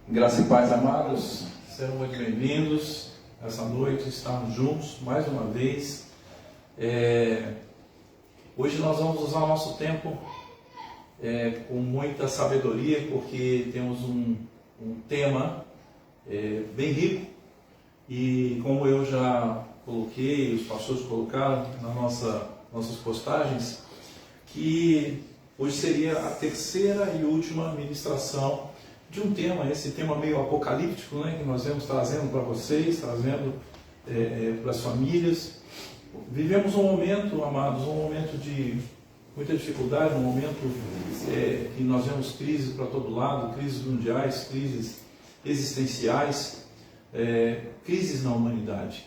Graça e paz, amados, sejam muito bem-vindos. Essa noite estamos juntos mais uma vez. Hoje nós vamos usar o nosso tempo com muita sabedoria, porque temos um tema bem rico e, como eu já coloquei, os pastores colocaram nas nossas postagens, que hoje seria a terceira e última ministração de um tema, esse tema meio apocalíptico, né, que nós vamos trazendo para vocês, trazendo para as famílias. Vivemos um momento, amados, um momento de muita dificuldade, um momento que nós vemos crises para todo lado, crises mundiais, crises existenciais, crises na humanidade.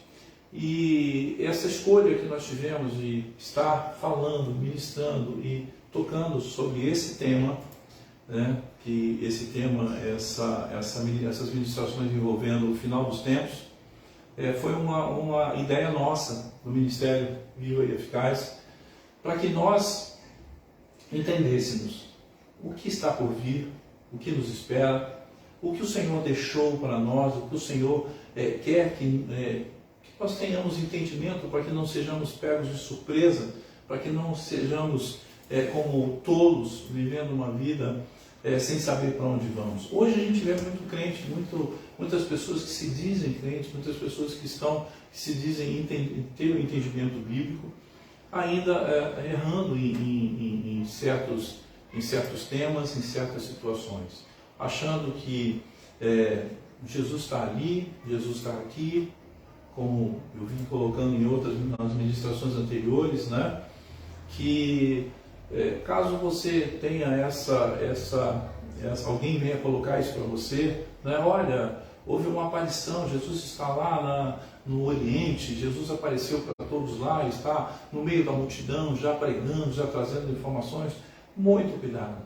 E essa escolha que nós tivemos de estar falando, ministrando e tocando sobre esse tema, né, que esse tema, essas ministrações envolvendo o final dos tempos, foi uma ideia nossa do Ministério Viva e Eficaz, para que nós entendêssemos o que está por vir, o que nos espera, o que o Senhor deixou para nós, o que o Senhor quer que nós tenhamos entendimento, para que não sejamos pegos de surpresa, para que não sejamos como tolos, vivendo uma vida sem saber para onde vamos. Hoje a gente vê muito crente, muitas pessoas que se dizem crentes, muitas pessoas que se dizem ter um entendimento bíblico, ainda errando em certos temas, em certas situações, achando que Jesus está ali, Jesus está aqui, como eu vim colocando nas ministrações anteriores, né? Que caso você tenha alguém venha colocar isso para você, né? Olha, houve uma aparição, Jesus está lá no Oriente, Jesus apareceu para todos lá, está no meio da multidão, já pregando, já trazendo informações. Muito cuidado,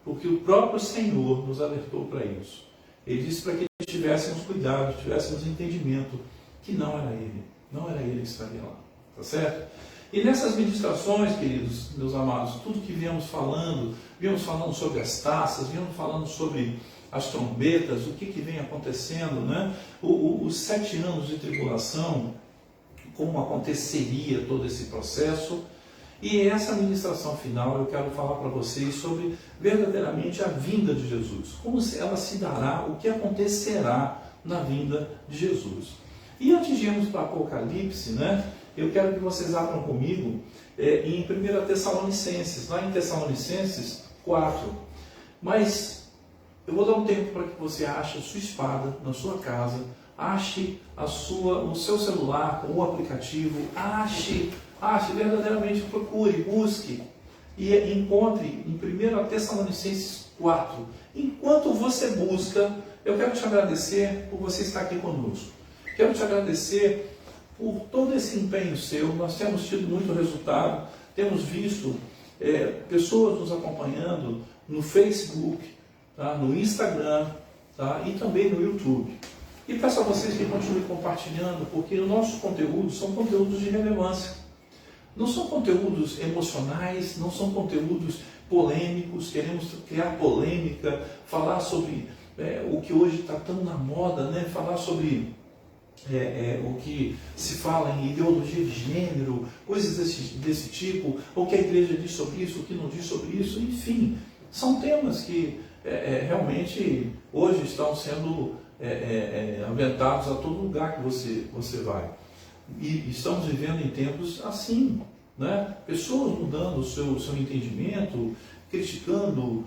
porque o próprio Senhor nos alertou para isso. Ele disse para que tivéssemos cuidado, tivéssemos entendimento que não era Ele que estaria lá, tá certo? E nessas ministrações, queridos, meus amados, tudo que viemos falando sobre as taças, viemos falando sobre as trombetas, o que vem acontecendo, né? Os 7 anos de tribulação, como aconteceria todo esse processo. E essa ministração final eu quero falar para vocês sobre verdadeiramente a vinda de Jesus, como ela se dará, o que acontecerá na vinda de Jesus. E antes de irmos para Apocalipse, né? Eu quero que vocês abram comigo em 1 Tessalonicenses, lá em Tessalonicenses 4. Mas eu vou dar um tempo para que você ache a sua espada na sua casa, ache o seu celular com o aplicativo, ache verdadeiramente, procure, busque e encontre em 1 Tessalonicenses 4. Enquanto você busca, eu quero te agradecer por você estar aqui conosco. Quero te agradecer por todo esse empenho seu. Nós temos tido muito resultado, temos visto pessoas nos acompanhando no Facebook, tá? No Instagram, tá? E também no YouTube. E peço a vocês que continuem compartilhando, porque os nossos conteúdos são conteúdos de relevância. Não são conteúdos emocionais, não são conteúdos polêmicos, queremos criar polêmica, falar sobre o que hoje está tão na moda, né? Falar sobre o que se fala em ideologia de gênero, coisas desse tipo, o que a igreja diz sobre isso, o que não diz sobre isso, enfim, são temas que realmente hoje estão sendo aventados a todo lugar que você vai. E estamos vivendo em tempos assim, né? Pessoas mudando o seu entendimento, criticando,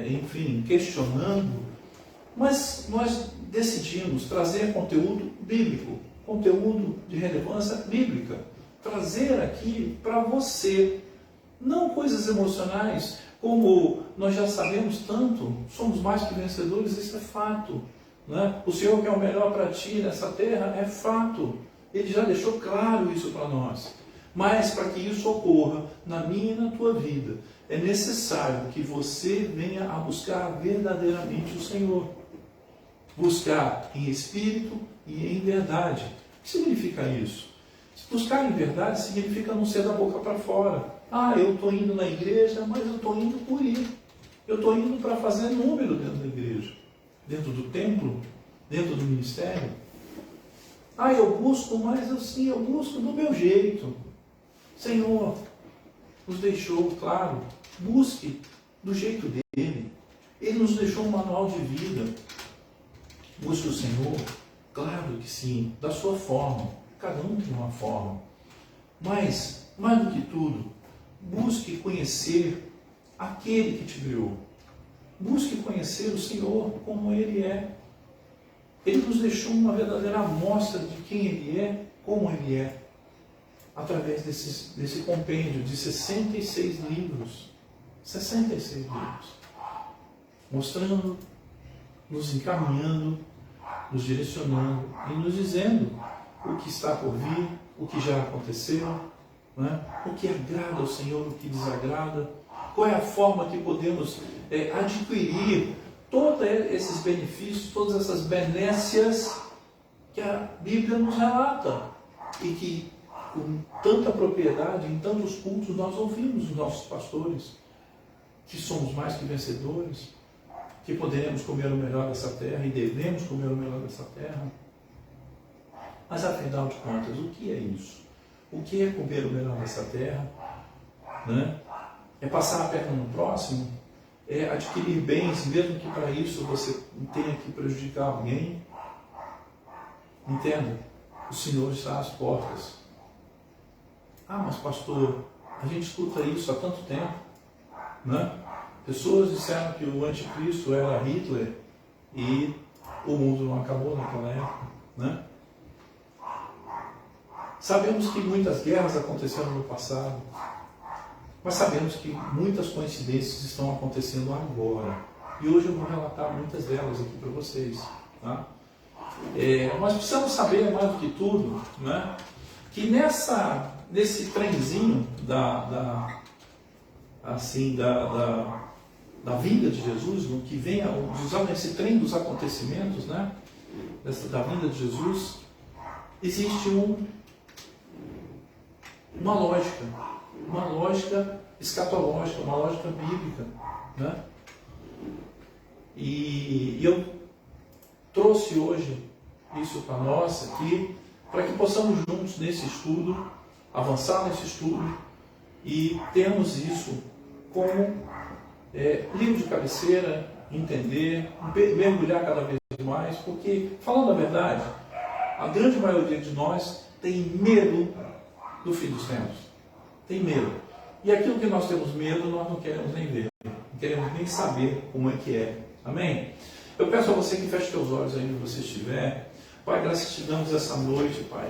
enfim, questionando, mas nós decidimos trazer conteúdo bíblico, conteúdo de relevância bíblica, trazer aqui para você, não coisas emocionais, como nós já sabemos tanto, somos mais que vencedores, isso é fato, né? O Senhor quer o melhor para ti nessa terra, é fato, Ele já deixou claro isso para nós, mas para que isso ocorra na minha e na tua vida, é necessário que você venha a buscar verdadeiramente o Senhor. Buscar em espírito e em verdade. O que significa isso? Buscar em verdade significa não ser da boca para fora. Eu estou indo na igreja, mas eu estou indo por ir. Eu estou indo para fazer número dentro da igreja. dentro do templo, dentro do ministério. Ah, eu busco, mas assim, eu busco do meu jeito. Senhor nos deixou, claro, busque do jeito dele. Ele nos deixou um manual de vida. Busque o Senhor, claro que sim, da sua forma. Cada um tem uma forma. Mas, mais do que tudo, busque conhecer aquele que te criou. Busque conhecer o Senhor como Ele é. Ele nos deixou uma verdadeira amostra de quem Ele é, como Ele é, através desse compêndio de 66 livros. 66 livros. Mostrando, nos encaminhando, nos direcionando e nos dizendo o que está por vir, o que já aconteceu, né? O que agrada ao Senhor, o que desagrada, qual é a forma que podemos adquirir todos esses benefícios, todas essas benécias que a Bíblia nos relata e que com tanta propriedade, em tantos cultos, nós ouvimos dos nossos pastores, que somos mais que vencedores, que poderemos comer o melhor dessa terra e devemos comer o melhor dessa terra. Mas afinal de contas, o que é isso? O que é comer o melhor dessa terra? Né? É passar a perna no próximo? É adquirir bens, mesmo que para isso você tenha que prejudicar alguém? Entenda, o Senhor está às portas. Ah, mas pastor, a gente escuta isso há tanto tempo, né? Pessoas disseram que o anticristo era Hitler e o mundo não acabou naquela época, né? Sabemos que muitas guerras aconteceram no passado, mas sabemos que muitas coincidências estão acontecendo agora. E hoje eu vou relatar muitas delas aqui para vocês. Tá? Nós precisamos saber, mais do que tudo, né, que nesse trenzinho da vinda de Jesus, no que vem, usando esse trem dos acontecimentos, né, da vinda de Jesus, existe uma lógica escatológica, uma lógica bíblica, né? E eu trouxe hoje isso para nós aqui, para que possamos juntos nesse estudo, avançar nesse estudo e termos isso como livro de cabeceira, entender, mergulhar cada vez mais, porque, falando a verdade, a grande maioria de nós tem medo do fim dos tempos. Tem medo. E aquilo que nós temos medo, nós não queremos nem ver. Não queremos nem saber como é que é. Amém? Eu peço a você que feche seus olhos aí onde você estiver. Pai, graças te damos essa noite, Pai.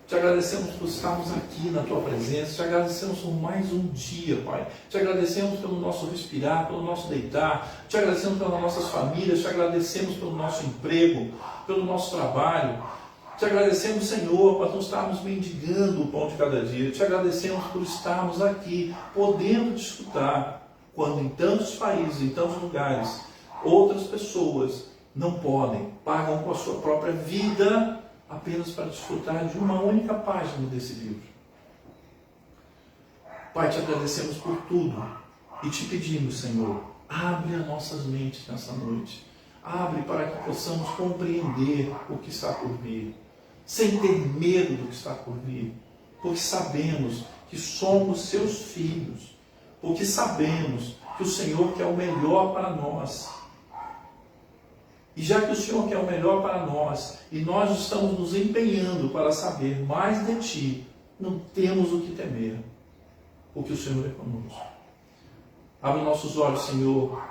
Te agradecemos por estarmos aqui na Tua presença. Te agradecemos por mais um dia, Pai. Te agradecemos pelo nosso respirar, pelo nosso deitar. Te agradecemos pelas nossas famílias. Te agradecemos pelo nosso emprego, pelo nosso trabalho. Te agradecemos, Senhor, por não estarmos mendigando o pão de cada dia. Te agradecemos por estarmos aqui, podendo te escutar, quando em tantos países, em tantos lugares, outras pessoas não podem, pagam com a sua própria vida apenas para desfrutar de uma única página desse livro. Pai, te agradecemos por tudo e te pedimos, Senhor, abre as nossas mentes nessa noite. Abre para que possamos compreender o que está por vir, sem ter medo do que está por vir, porque sabemos que somos seus filhos, porque sabemos que o Senhor quer o melhor para nós. E já que o Senhor quer o melhor para nós, e nós estamos nos empenhando para saber mais de Ti, não temos o que temer, porque o Senhor é conosco. Abre nossos olhos, Senhor,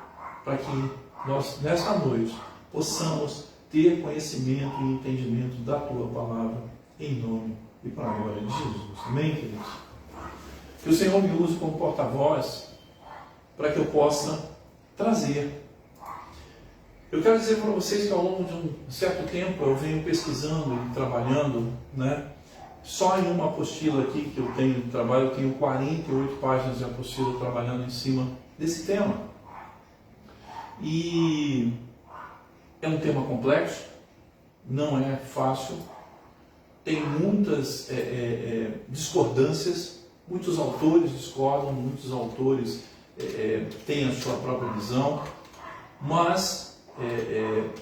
para que nós, nesta noite, possamos ter conhecimento e entendimento da Tua palavra, em nome e para a glória de Jesus. Amém, queridos? Que o Senhor me use como porta-voz para que eu possa trazer. Eu quero dizer para vocês que ao longo de um certo tempo eu venho pesquisando e trabalhando, né? Só em uma apostila aqui que eu tenho de trabalho, eu tenho 48 páginas de apostila trabalhando em cima desse tema. E é um tema complexo, não é fácil, tem muitas discordâncias, muitos autores discordam, muitos autores têm a sua própria visão, mas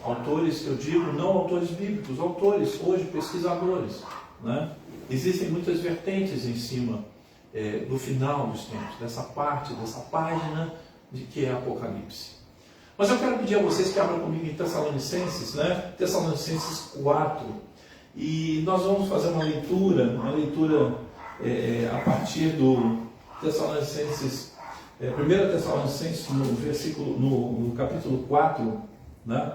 autores, eu digo, não autores bíblicos, autores hoje, pesquisadores, né? Existem muitas vertentes em cima do final dos tempos, dessa parte, dessa página de que é Apocalipse. Mas eu quero pedir a vocês que abram comigo em Tessalonicenses, né? Tessalonicenses 4, e nós vamos fazer uma leitura a partir do Tessalonicenses, 1 Tessalonicenses no capítulo 4, né?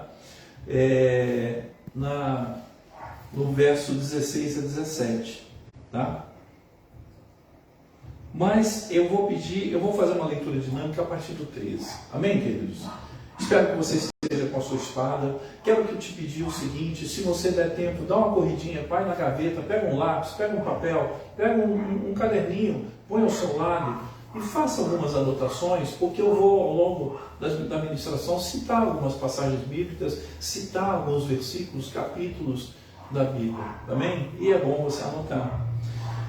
No verso 16 a 17, tá? Mas eu vou fazer uma leitura dinâmica a partir do 13. Amém, queridos? Espero que você esteja com a sua espada. Quero que eu te pedir o seguinte: se você der tempo, dá uma corridinha, vai na gaveta, pega um lápis, pega um papel, pega um caderninho, põe ao seu lado e faça algumas anotações, porque eu vou, ao longo da ministração, citar algumas passagens bíblicas, citar alguns versículos, capítulos da Bíblia. Amém? E é bom você anotar.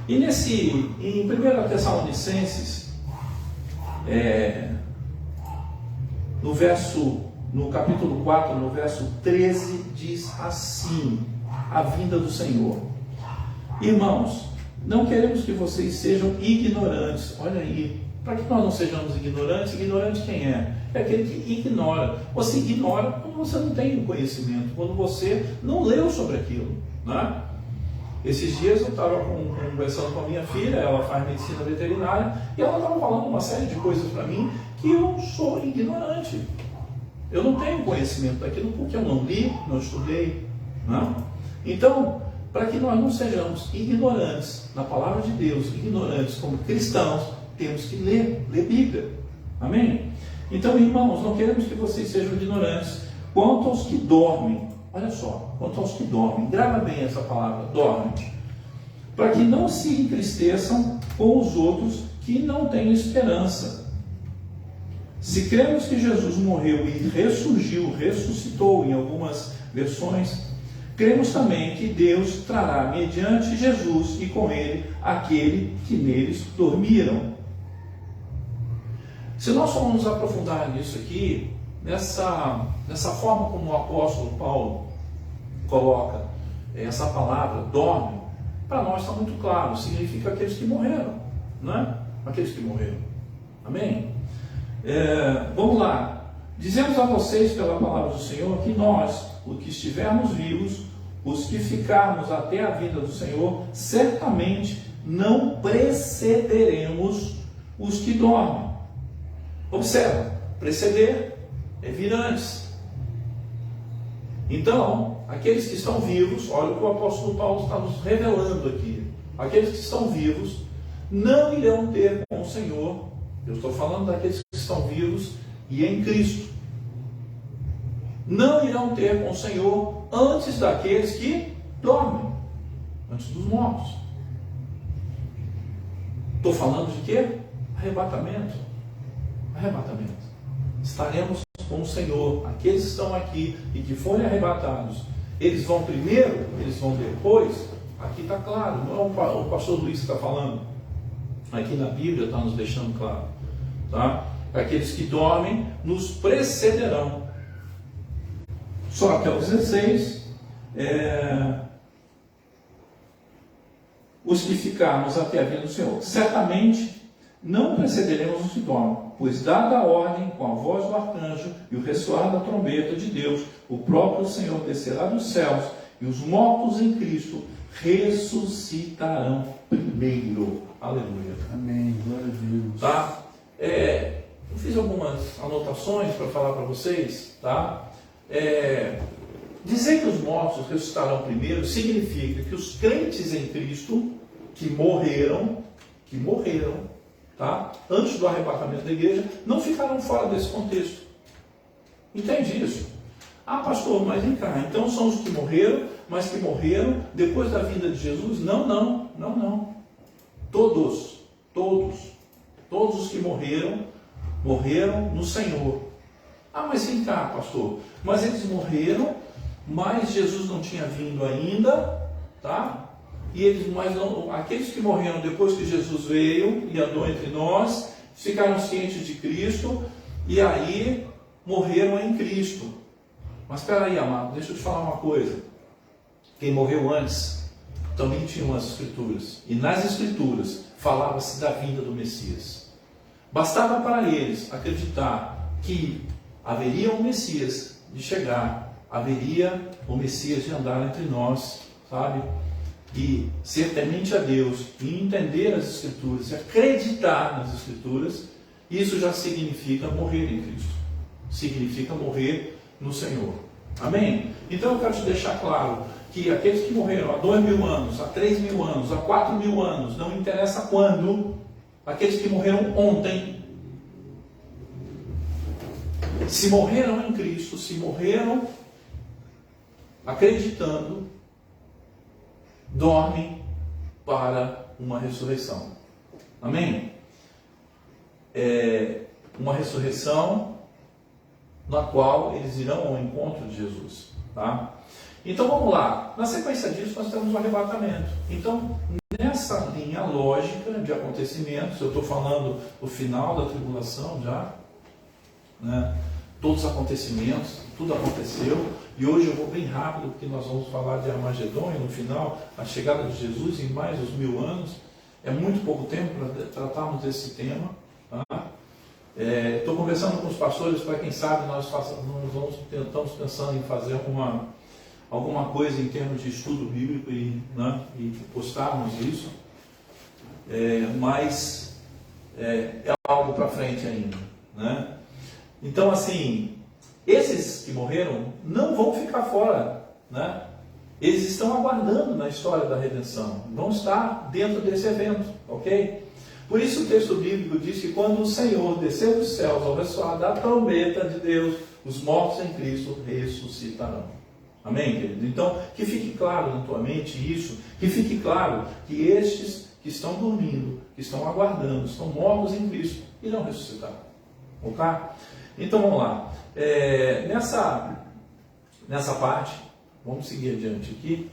E em 1 Tessalonicenses, no capítulo 4, no verso 13, diz assim: a vinda do Senhor. Irmãos, não queremos que vocês sejam ignorantes. Olha aí, para que nós não sejamos ignorantes, ignorante quem é? É aquele que ignora. Você ignora quando você não tem o conhecimento, quando você não leu sobre aquilo, né? Esses dias eu estava conversando com a minha filha, ela faz medicina veterinária, e ela estava falando uma série de coisas para mim que eu sou ignorante. Eu não tenho conhecimento daquilo porque eu não li, não estudei, né? Então, para que nós não sejamos ignorantes na palavra de Deus, ignorantes como cristãos, temos que ler Bíblia. Amém? Então, irmãos, não queremos que vocês sejam ignorantes quanto aos que dormem. Olha só, quanto aos que dormem, grava bem essa palavra, dormem, para que não se entristeçam com os outros que não têm esperança. Se cremos que Jesus morreu e ressuscitou em algumas versões, cremos também que Deus trará mediante Jesus e com ele aquele que neles dormiram. Se nós formos aprofundar nisso aqui, nessa forma como o apóstolo Paulo coloca essa palavra, dorme, para nós está muito claro, significa aqueles que morreram, né? Aqueles que morreram. Amém? Vamos lá. Dizemos a vocês pela palavra do Senhor que nós, os que estivermos vivos, os que ficarmos até a vinda do Senhor, certamente não precederemos os que dormem. Observa, preceder é vir antes. Então, aqueles que estão vivos, olha o que o apóstolo Paulo está nos revelando aqui. Aqueles que estão vivos não irão ter com o Senhor. Eu estou falando daqueles que estão vivos e em Cristo. Não irão ter com o Senhor antes daqueles que dormem, antes dos mortos. Estou falando de quê? Arrebatamento. Arrebatamento. Estaremos com o Senhor. Aqueles que estão aqui e que forem arrebatados, eles vão primeiro, eles vão depois. Aqui está claro, não é o pastor Luiz que está falando. Aqui na Bíblia está nos deixando claro, tá? Aqueles que dormem nos precederão. Só que ao 16, os que ficarmos até a vinda do Senhor, certamente não precederemos os que dormem, pois dada a ordem com a voz do arcanjo e o ressoar da trombeta de Deus, o próprio Senhor descerá dos céus e os mortos em Cristo ressuscitarão primeiro. Aleluia. Amém. Glória a Deus. Tá? Eu fiz algumas anotações para falar para vocês, tá? Dizer que os mortos ressuscitarão primeiro significa que os crentes em Cristo que morreram, tá? Antes do arrebatamento da igreja, não ficaram fora desse contexto. Entende isso? Ah, pastor, mas vem cá, então são os que morreram, mas que morreram depois da vinda de Jesus? Não. Todos os que morreram no Senhor. Ah, mas vem cá, pastor, mas eles morreram, mas Jesus não tinha vindo ainda, tá? Aqueles que morreram depois que Jesus veio e andou entre nós, ficaram cientes de Cristo e aí morreram em Cristo. Mas espera aí, amado, deixa eu te falar uma coisa. Quem morreu antes também tinha as Escrituras. E nas Escrituras falava-se da vinda do Messias. Bastava para eles acreditar que haveria um Messias de chegar, haveria um Messias de andar entre nós, sabe? E ser temente a Deus, e entender as Escrituras, e acreditar nas Escrituras, isso já significa morrer em Cristo. Significa morrer no Senhor. Amém? Então eu quero te deixar claro que aqueles que morreram há 2.000 anos, há 3.000 anos, há 4.000 anos, não interessa quando, aqueles que morreram ontem, se morreram em Cristo, se morreram acreditando, dormem para uma ressurreição. Amém? É uma ressurreição na qual eles irão ao encontro de Jesus. Tá? Então vamos lá. Na sequência disso nós temos o arrebatamento. Então, nessa linha lógica de acontecimentos, eu estou falando do final da tribulação já, né? Todos os acontecimentos, tudo aconteceu, e hoje eu vou bem rápido, porque nós vamos falar de Armagedon, e no final, a chegada de Jesus em mais os 1000 anos. É muito pouco tempo para tratarmos desse tema. Tá? Estou conversando com os pastores para quem sabe estamos pensando em fazer alguma coisa em termos de estudo bíblico e postarmos isso, mas é algo para frente ainda, né? Então, assim, esses que morreram não vão ficar fora, né? Eles estão aguardando na história da redenção, vão estar dentro desse evento, ok? Por isso o texto bíblico diz que quando o Senhor descer dos céus ao ressoar da trombeta de Deus, os mortos em Cristo ressuscitarão. Amém, querido? Então, que fique claro na tua mente isso, que fique claro que estes que estão dormindo, que estão aguardando, estão mortos em Cristo, irão ressuscitar. Ok? Então vamos lá. Nessa parte, vamos seguir adiante aqui.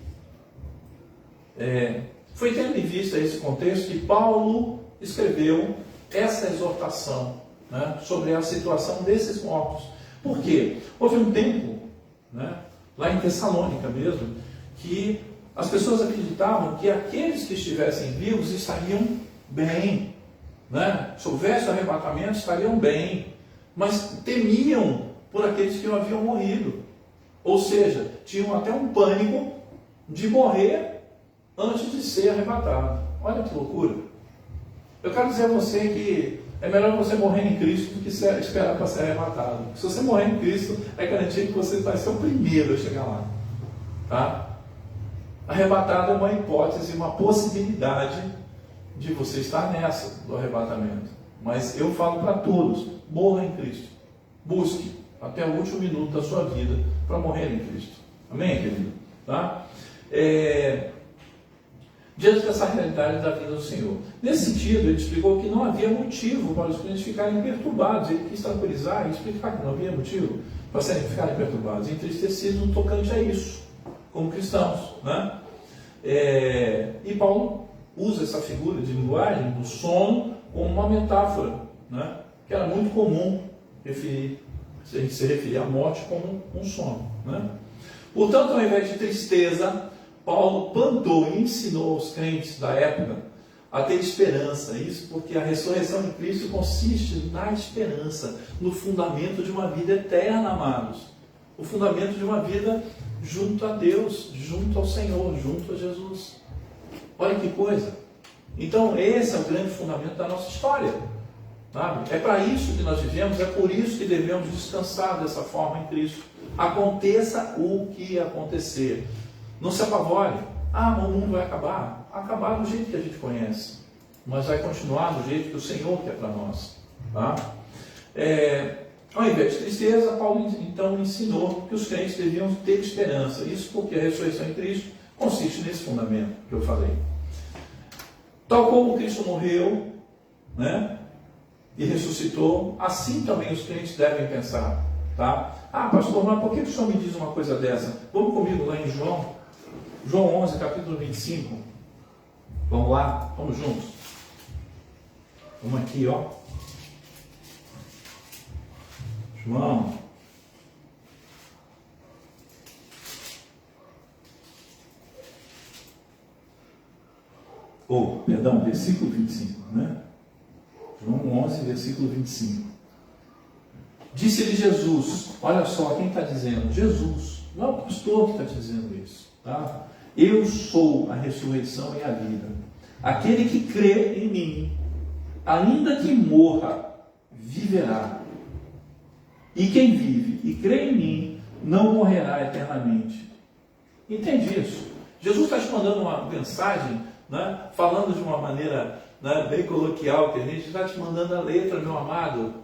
Foi tendo em vista esse contexto que Paulo escreveu essa exortação, né, sobre a situação desses mortos. Por quê? Houve um tempo, né, lá em Tessalônica mesmo, que as pessoas acreditavam que aqueles que estivessem vivos estariam bem, né? Se houvesse arrebatamento, estariam bem, mas temiam por aqueles que não haviam morrido. Ou seja, tinham até um pânico de morrer antes de ser arrebatado. Olha que loucura. Eu quero dizer a você que é melhor você morrer em Cristo do que esperar para ser arrebatado. Se você morrer em Cristo, é garantido que você vai ser o primeiro a chegar lá. Tá? Arrebatado é uma hipótese, uma possibilidade de você estar nessa do arrebatamento. Mas eu falo para todos, morra em Cristo. Busque até o último minuto da sua vida para morrer em Cristo. Amém, querido? Tá? Diante dessa realidade da vida do Senhor. Nesse sentido, ele explicou que não havia motivo para os crentes ficarem perturbados. Ele quis tranquilizar e explicar que não havia motivo para ficarem perturbados, entristecidos no tocante a isso, como cristãos. Né? E Paulo usa essa figura de linguagem do sono como uma metáfora, né? Que era muito comum a gente se referir à morte como um sono. Né? Portanto, ao invés de tristeza, Paulo plantou e ensinou aos crentes da época a ter esperança. Isso porque a ressurreição de Cristo consiste na esperança, no fundamento de uma vida eterna, amados. O fundamento de uma vida junto a Deus, junto ao Senhor, junto a Jesus. Olha que coisa. Então esse é o grande fundamento da nossa história. Sabe? É para isso que nós vivemos, é por isso que devemos descansar dessa forma em Cristo. Aconteça o que acontecer. Não se apavore. Mas o mundo vai acabar. Acabar do jeito que a gente conhece. Mas vai continuar do jeito que o Senhor quer para nós. Tá? Ao invés de tristeza, Paulo então ensinou que os crentes deviam ter esperança. Isso porque a ressurreição em Cristo consiste nesse fundamento que eu falei. Tal como Cristo morreu, né, e ressuscitou, assim também os crentes devem pensar. Tá? Pastor, mas por que o senhor me diz uma coisa dessa? Vamos comigo lá em João 11, capítulo 25. Vamos lá? Vamos juntos. Vamos aqui, ó. Versículo 25, né? João 11, versículo 25. Disse-lhe Jesus, olha só quem está dizendo, Jesus, não é o pastor que está dizendo isso, tá? Eu sou a ressurreição e a vida. Aquele que crê em mim, ainda que morra, viverá. E quem vive e crê em mim, não morrerá eternamente. Entende isso? Jesus está te mandando uma mensagem, né, falando de uma maneira, né, bem coloquial, que a gente está te mandando a letra, meu amado,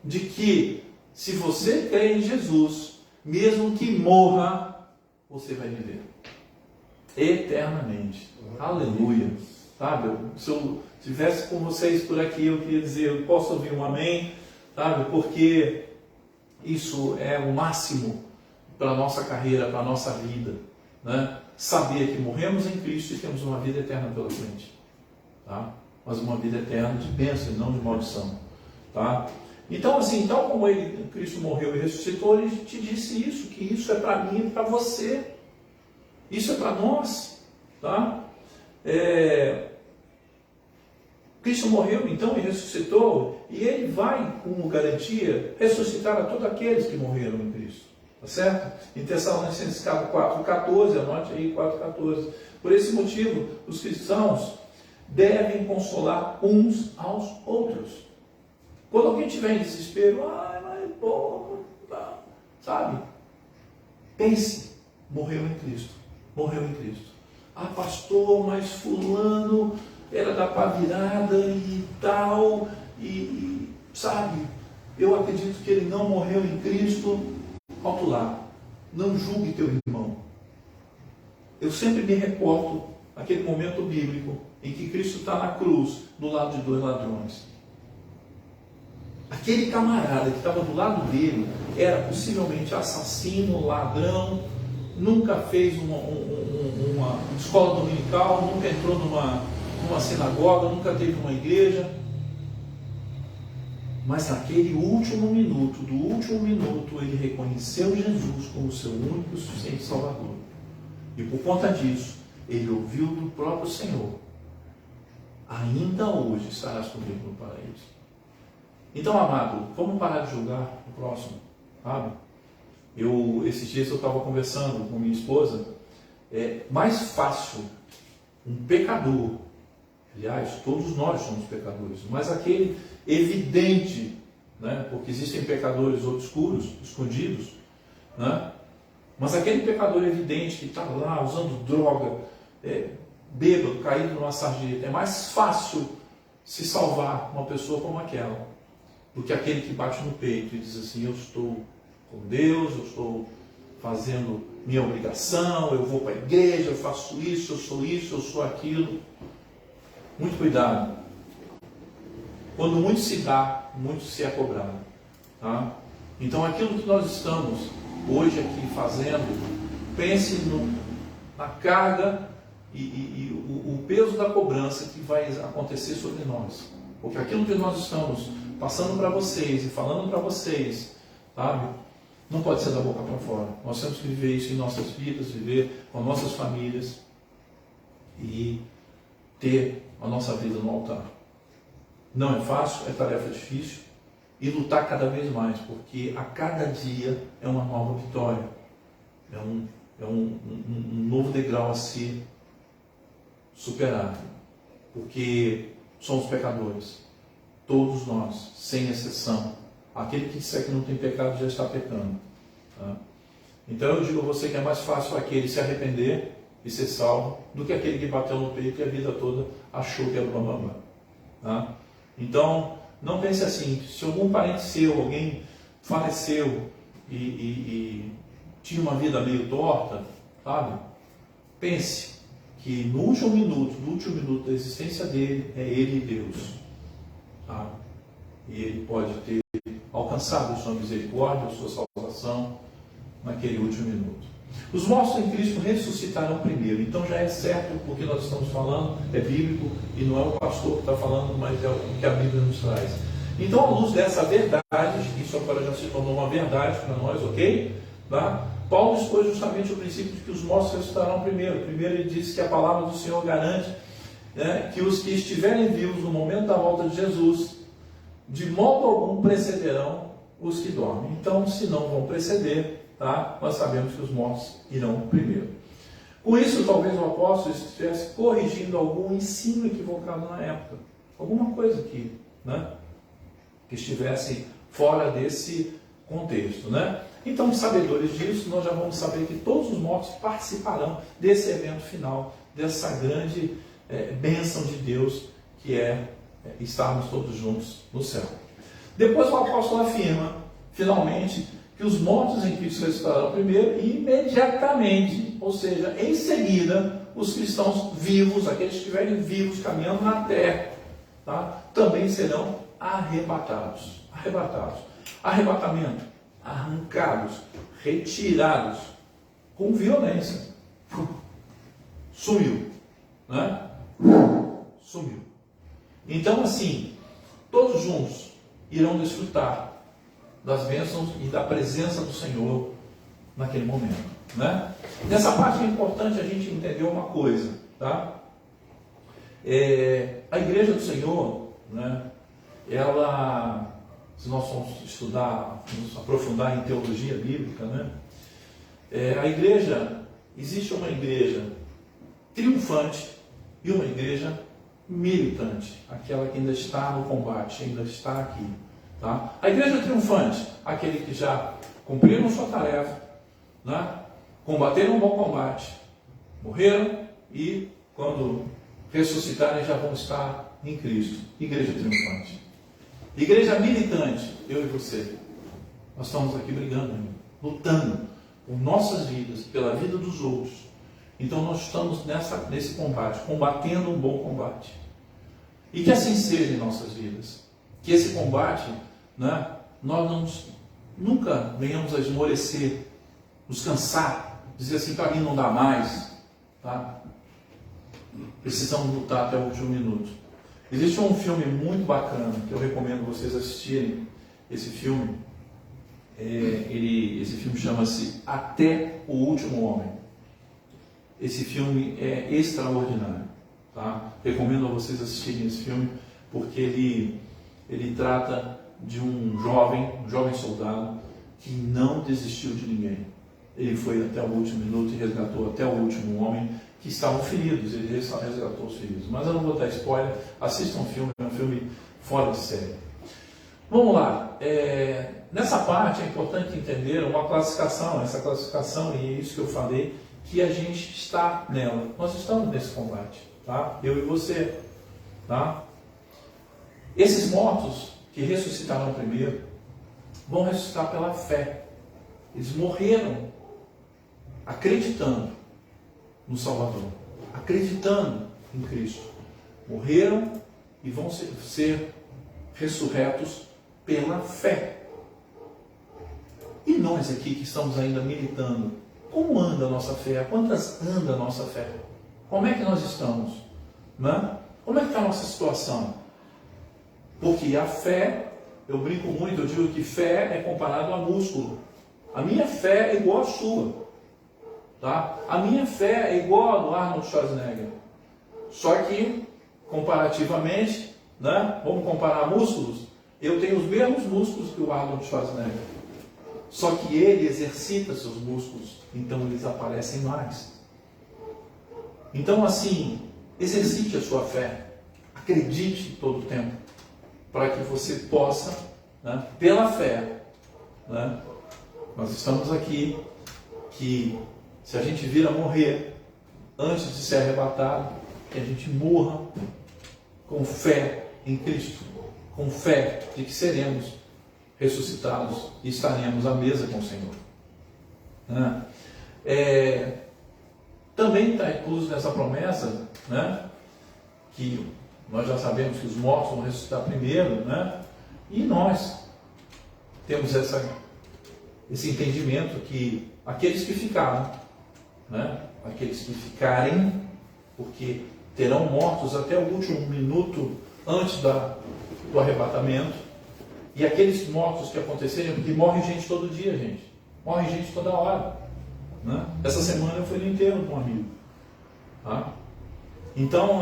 de que se você crê em Jesus, mesmo que morra, você vai viver eternamente. Aleluia. Sabe? Se eu estivesse com vocês por aqui, eu queria dizer, eu posso ouvir um amém, sabe? Porque isso é o máximo para a nossa carreira, para a nossa vida, né? Saber que morremos em Cristo e temos uma vida eterna pela frente, tá? Mas uma vida eterna de bênção e não de maldição, tá? Então, assim, tal como Cristo morreu e ressuscitou, ele te disse isso, que isso é para mim e para você, isso é para nós, tá? Cristo morreu então e ressuscitou, e ele vai, como garantia, ressuscitar a todos aqueles que morreram em Cristo. Tá certo? Em Tessalonicenses 4,14, anote aí 4,14. Por esse motivo, os cristãos devem consolar uns aos outros. Quando alguém estiver em desespero, mas pô, sabe? Pense, morreu em Cristo. Morreu em Cristo. Pastor, mas fulano era da pá virada e tal, e sabe? Eu acredito que ele não morreu em Cristo. Alto lá, não julgue teu irmão. Eu sempre me reporto àquele momento bíblico em que Cristo está na cruz, do lado de dois ladrões. Aquele camarada que estava do lado dele era possivelmente assassino, ladrão, nunca fez uma escola dominical, nunca entrou numa sinagoga, nunca teve uma igreja. Mas naquele último minuto, ele reconheceu Jesus como seu único e suficiente Salvador. E por conta disso, ele ouviu do próprio Senhor: ainda hoje estarás comigo no paraíso. Então, amado, vamos parar de julgar o próximo, sabe? Esses dias eu estava conversando com minha esposa. É mais fácil um pecador, aliás, todos nós somos pecadores, mas aquele evidente, né? Porque existem pecadores obscuros, escondidos, né? Mas aquele pecador evidente que está lá usando droga, bêbado, caído numa sarjeta, é mais fácil se salvar uma pessoa como aquela do que aquele que bate no peito e diz assim: eu estou com Deus, eu estou fazendo minha obrigação, eu vou para a igreja, eu faço isso, eu sou aquilo. Muito cuidado. Quando muito se dá, muito se é cobrado. Tá? Então, aquilo que nós estamos hoje aqui fazendo, pense na carga e o peso da cobrança que vai acontecer sobre nós. Porque aquilo que nós estamos passando para vocês e falando para vocês, sabe, não pode ser da boca para fora. Nós temos que viver isso em nossas vidas, viver com nossas famílias e ter a nossa vida no altar. Não é fácil, é tarefa difícil, e lutar cada vez mais, porque a cada dia é uma nova vitória, é um novo degrau a ser superado, porque somos pecadores, todos nós, sem exceção. Aquele que disser que não tem pecado já está pecando. Tá? Então eu digo a você que é mais fácil aquele se arrepender e ser salvo do que aquele que bateu no peito e a vida toda achou que era bambambam. Tá? Então, não pense assim: se algum parente seu, alguém faleceu e tinha uma vida meio torta, sabe? Pense que no último minuto da existência dele, é ele e Deus. Sabe? E ele pode ter alcançado sua misericórdia, sua salvação naquele último minuto. Os mortos em Cristo ressuscitarão primeiro. Então já é certo o que nós estamos falando, é bíblico, e não é o pastor que está falando, mas é o que a Bíblia nos traz. Então, à luz dessa verdade, isso agora já se tornou uma verdade para nós, ok? Tá? Paulo expôs justamente o princípio de que os mortos ressuscitarão primeiro. Primeiro ele disse que a palavra do Senhor garante né, que os que estiverem vivos no momento da volta de Jesus, de modo algum precederão os que dormem. Então, se não vão preceder, tá, nós sabemos que os mortos irão primeiro. Com isso, talvez o apóstolo estivesse corrigindo algum ensino equivocado na época. Alguma coisa que, né, que estivesse fora desse contexto, né? Então, sabedores disso, nós já vamos saber que todos os mortos participarão desse evento final, dessa grande bênção de Deus, que é estarmos todos juntos no céu. Depois o apóstolo afirma, finalmente, que os mortos em Cristo ressuscitarão primeiro e imediatamente, ou seja, em seguida, os cristãos vivos, aqueles que estiverem vivos caminhando na terra, tá, também serão arrebatados. Arrebatados. Arrebatamento. Arrancados. Retirados. Com violência. Sumiu. Né? Sumiu. Então, assim, todos juntos irão desfrutar das bênçãos e da presença do Senhor naquele momento, né? Nessa parte é importante a gente entender uma coisa, tá? A igreja do Senhor, né? Ela, se nós formos estudar, nos aprofundar em teologia bíblica, né? A igreja, existe uma igreja triunfante e uma igreja militante, aquela que ainda está no combate, ainda está aqui. Tá? A igreja triunfante, aquele que já cumpriram sua tarefa, né? Combateram um bom combate, morreram e quando ressuscitarem já vão estar em Cristo. Igreja triunfante. Igreja militante, eu e você. Nós estamos aqui brigando, lutando por nossas vidas, pela vida dos outros. Então nós estamos nesse combate, combatendo um bom combate. E que assim seja em nossas vidas. Que esse combate, né, nós nunca venhamos a esmorecer, nos cansar, dizer assim, para mim não dá mais. Tá? Precisamos lutar até o último minuto. Existe um filme muito bacana, que eu recomendo vocês assistirem. Esse filme, esse filme chama-se Até o Último Homem. Esse filme é extraordinário. Tá? Recomendo a vocês assistirem esse filme, porque ele trata de um jovem soldado que não desistiu de ninguém. Ele foi até o último minuto e resgatou até o último homem que estavam feridos. Ele resgatou os feridos. Mas eu não vou dar spoiler. Assistam o filme, é um filme fora de série. Vamos lá. Nessa parte é importante entender uma classificação. Essa classificação, e é isso que eu falei, que a gente está nela. Nós estamos nesse combate. Tá? Eu e você. Tá? Esses mortos que ressuscitarão primeiro vão ressuscitar pela fé. Eles morreram acreditando no Salvador, acreditando em Cristo. Morreram e vão ser ressurretos pela fé. E nós aqui que estamos ainda militando, como anda a nossa fé? A quantas anda a nossa fé? Como é que nós estamos? Né? Como é que está a nossa situação? Porque a fé, eu brinco muito, eu digo que fé é comparado a músculo. A minha fé é igual à sua. Tá? A minha fé é igual a do Arnold Schwarzenegger. Só que, comparativamente, né, vamos comparar músculos, eu tenho os mesmos músculos que o Arnold Schwarzenegger. Só que ele exercita seus músculos, então eles aparecem mais. Então, assim, exercite a sua fé. Acredite todo o tempo. Para que você possa, né, pela fé, né, nós estamos aqui, que se a gente vir a morrer antes de ser arrebatado, que a gente morra com fé em Cristo, com fé de que seremos ressuscitados e estaremos à mesa com o Senhor. Né? Também está incluso nessa promessa, né, que nós já sabemos que os mortos vão ressuscitar primeiro, né? E nós temos esse entendimento que aqueles que ficaram, né? Aqueles que ficarem, porque terão mortos até o último minuto antes do arrebatamento, e aqueles mortos que acontecerem, porque morre gente todo dia, gente. Morre gente toda hora. Né? Essa semana eu fui no enterro de um amigo. Tá? Então,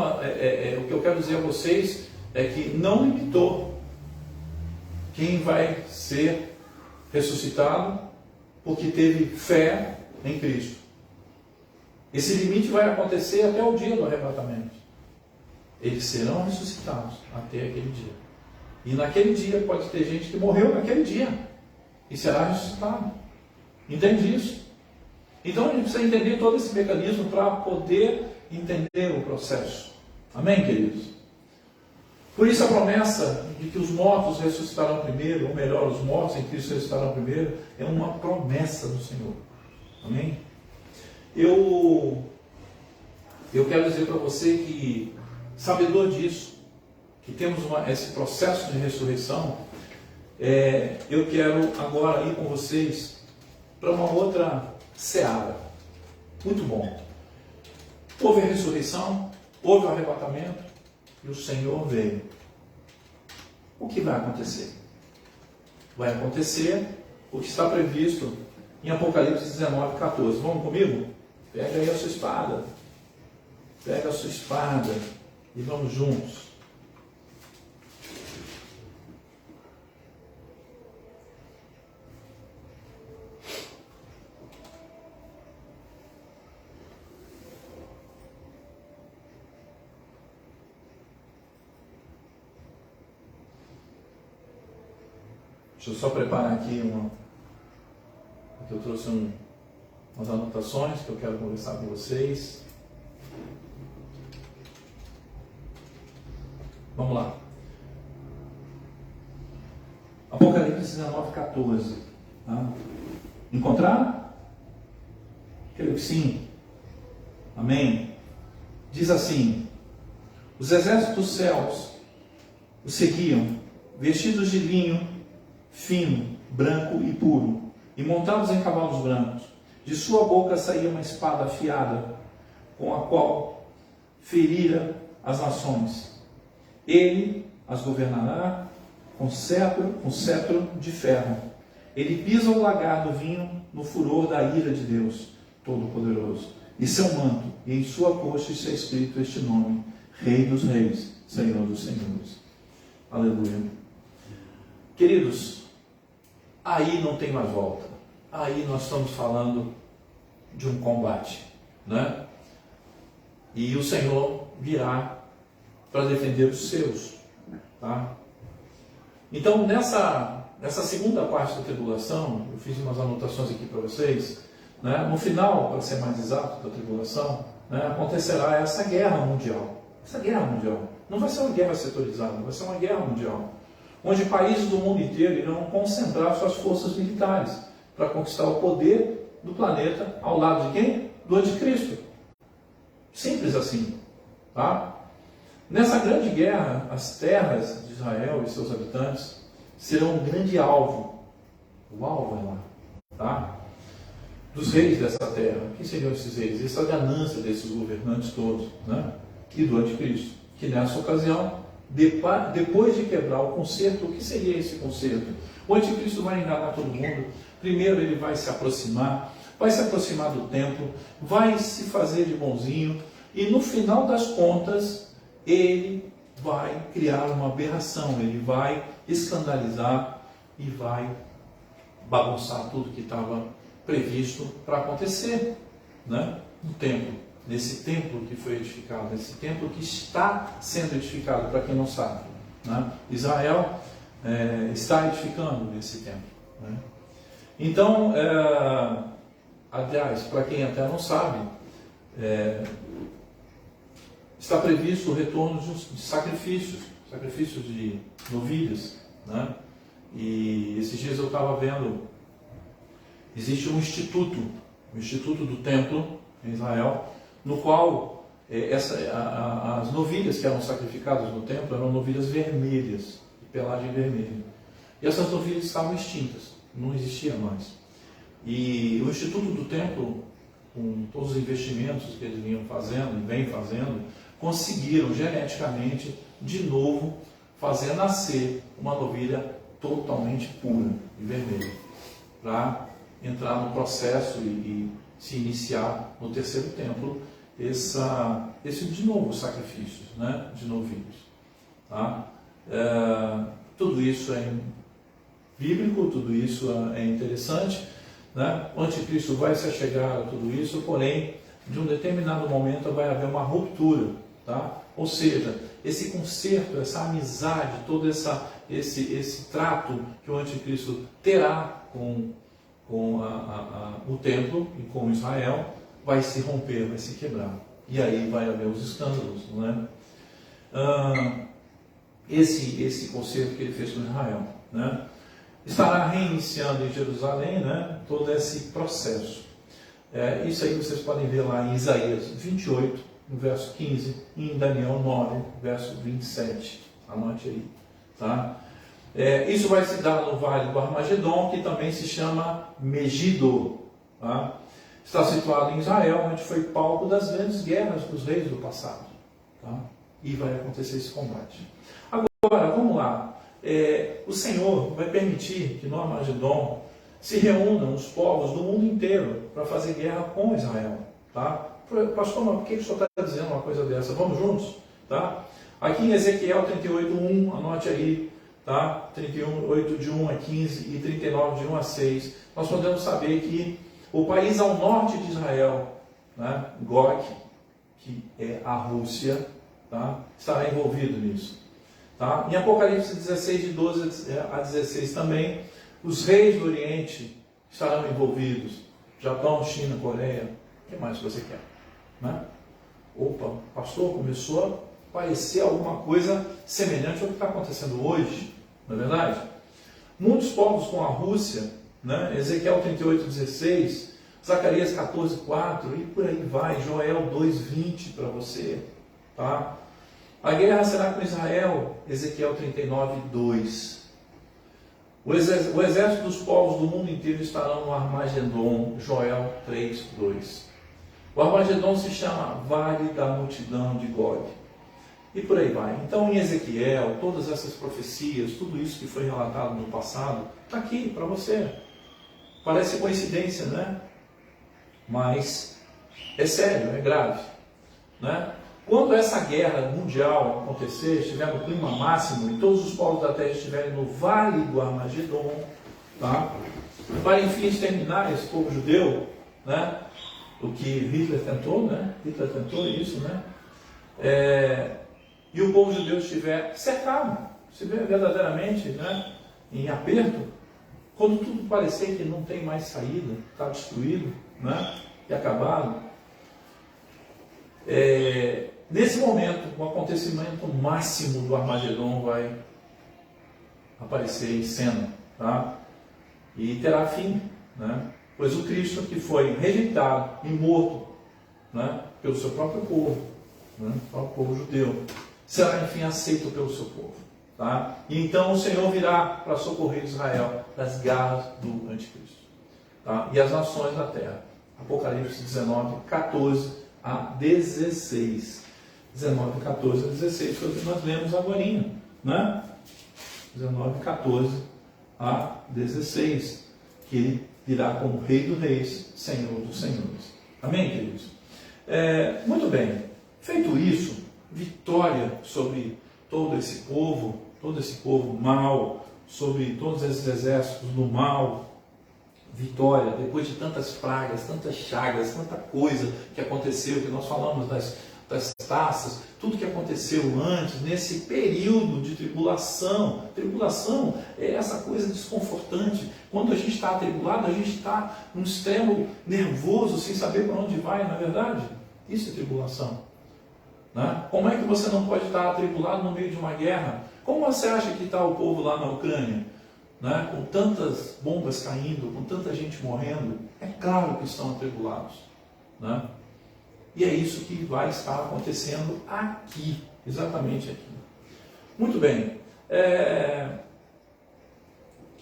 o que eu quero dizer a vocês é que não limitou quem vai ser ressuscitado porque teve fé em Cristo. Esse limite vai acontecer até o dia do arrebatamento. Eles serão ressuscitados até aquele dia. E naquele dia pode ter gente que morreu naquele dia e será ressuscitado. Entende isso? Então a gente precisa entender todo esse mecanismo para poder entender o processo. Amém, queridos? Por isso a promessa de que os mortos ressuscitarão primeiro, ou melhor, os mortos em Cristo ressuscitarão primeiro, é uma promessa do Senhor. Amém? Eu quero dizer para você que, sabedor disso, que temos esse processo de ressurreição, eu quero agora ir com vocês para uma outra seara. Muito bom. Houve a ressurreição, houve o arrebatamento e o Senhor veio. O que vai acontecer? Vai acontecer o que está previsto em Apocalipse 19, 14. Vamos comigo? Pega aí a sua espada. Pega a sua espada e vamos juntos. Deixa eu só preparar aqui porque eu trouxe umas anotações que eu quero conversar com vocês. Vamos lá. Apocalipse 19, 14. Tá? Encontraram? Creio que sim. Amém? Diz assim: os exércitos dos céus o seguiam, vestidos de linho fino, branco e puro, e montados em cavalos brancos. De sua boca saía uma espada afiada, com a qual ferira as nações. Ele as governará com cetro de ferro. Ele pisa o lagar do vinho no furor da ira de Deus Todo-Poderoso. E seu manto, e em sua coxa está escrito este nome: Rei dos Reis, Senhor dos Senhores. Aleluia. Queridos, aí não tem mais volta. Aí nós estamos falando de um combate, né? E o Senhor virá para defender os seus, tá? Então, nessa segunda parte da tribulação, eu fiz umas anotações aqui para vocês, né? No final, para ser mais exato, da tribulação, né, acontecerá essa guerra mundial. Essa guerra mundial. Não vai ser uma guerra setorizada, vai ser uma guerra mundial, onde países do mundo inteiro irão concentrar suas forças militares para conquistar o poder do planeta ao lado de quem? Do anticristo. Simples assim, tá? Nessa grande guerra, as terras de Israel e seus habitantes serão um grande alvo. O alvo é lá, tá? Dos reis dessa terra. Quem seriam esses reis? Essa ganância desses governantes todos, né? E do anticristo, que nessa ocasião, depois de quebrar o concerto, o que seria esse concerto? O anticristo vai enganar todo mundo. Primeiro ele vai se aproximar do templo, vai se fazer de bonzinho, e no final das contas, ele vai criar uma aberração, ele vai escandalizar e vai bagunçar tudo que estava previsto para acontecer, né? No templo. Nesse templo que foi edificado, nesse templo que está sendo edificado, para quem não sabe, né? Israel está edificando nesse templo, né? Então, aliás, para quem até não sabe, está previsto o retorno de sacrifícios de novilhas, né? E esses dias eu estava vendo, existe um instituto do templo em Israel, no qual as novilhas que eram sacrificadas no templo eram novilhas vermelhas, de pelagem vermelha. E essas novilhas estavam extintas, não existiam mais. E o Instituto do Templo, com todos os investimentos que eles vinham fazendo e vêm fazendo, conseguiram geneticamente, de novo, fazer nascer uma novilha totalmente pura e vermelha, para entrar no processo e se iniciar no terceiro templo, esse de novo sacrifício, né, de novilhos. Tá? Tudo isso é bíblico, tudo isso é interessante, né? O anticristo vai se achegar a tudo isso, porém, de um determinado momento vai haver uma ruptura, tá? Ou seja, esse conserto, essa amizade, todo esse trato que o anticristo terá com o templo e com Israel, vai se romper, vai se quebrar. E aí vai haver os escândalos, não é? Esse concerto que ele fez com Israel, né? Estará reiniciando em Jerusalém, né, todo esse processo. Isso aí vocês podem ver lá em Isaías 28, no verso 15, e em Daniel 9, verso 27. Anote aí. Tá? Isso vai se dar no Vale do Armagedon, que também se chama Megido. Tá? Está situado em Israel, onde foi palco das grandes guerras dos reis do passado. Tá? E vai acontecer esse combate. Agora, vamos lá. O Senhor vai permitir que no Armagedon se reúnam os povos do mundo inteiro para fazer guerra com Israel. Tá? Pastor, mas por que o senhor está dizendo uma coisa dessa? Vamos juntos? Tá? Aqui em Ezequiel 38:1, anote aí, tá? 38 de 1 a 15 e 39 de 1 a 6, nós podemos saber que o país ao norte de Israel, né, Gog, que é a Rússia, tá, estará envolvido nisso. Tá? Em Apocalipse 16, de 12 a 16 também, os reis do Oriente estarão envolvidos. Japão, China, Coreia, o que mais você quer? Né? Opa, pastor, começou a parecer alguma coisa semelhante ao que está acontecendo hoje, não é verdade? Muitos povos com a Rússia, né? Ezequiel 38:16, Zacarias 14:4 e por aí vai, Joel 2:20 para você. Tá? A guerra será com Israel, Ezequiel 39:2. O exército dos povos do mundo inteiro estarão no Armagedon, Joel 3:2. O Armagedon se chama Vale da Multidão de Gog. E por aí vai. Então, em Ezequiel, todas essas profecias, tudo isso que foi relatado no passado, está aqui para você. Parece coincidência, né? Mas é sério, é grave, né? Quando essa guerra mundial acontecer, estiver no clima máximo e todos os povos da terra estiverem no Vale do Armagedon, tá? Para enfim exterminar esse povo judeu, né? O que Hitler tentou, né? Hitler tentou isso, né? E o povo judeu estiver cercado, estiver verdadeiramente, né, em aperto, quando tudo parecer que não tem mais saída, está destruído, né, e acabado, nesse momento, o acontecimento máximo do Armagedon vai aparecer em cena, tá? E terá fim, né? Pois o Cristo que foi rejeitado e morto, né, pelo seu próprio povo, né, o próprio povo judeu, será enfim aceito pelo seu povo. Tá? E então o Senhor virá para socorrer Israel das garras do anticristo. Tá? E as nações da terra. Apocalipse 19, 14 a 16. 19, 14 a 16 foi o que nós lemos agora. Né? 19, 14 a 16. Que ele virá como Rei dos Reis, Senhor dos Senhores. Amém, queridos? Muito bem. Feito isso, vitória sobre todo esse povo mau, sobre todos esses exércitos do mal, vitória, depois de tantas pragas, tantas chagas, tanta coisa que aconteceu, que nós falamos das taças, tudo que aconteceu antes, nesse período de tribulação. Tribulação é essa coisa desconfortante. Quando a gente está atribulado, a gente está num extremo nervoso, sem saber para onde vai, não é verdade? Isso é tribulação. Né? Como é que você não pode estar atribulado no meio de uma guerra? Como você acha que está o povo lá na Ucrânia? Né? Com tantas bombas caindo, com tanta gente morrendo, é claro que estão atribulados. Né? E é isso que vai estar acontecendo aqui, exatamente aqui. Muito bem.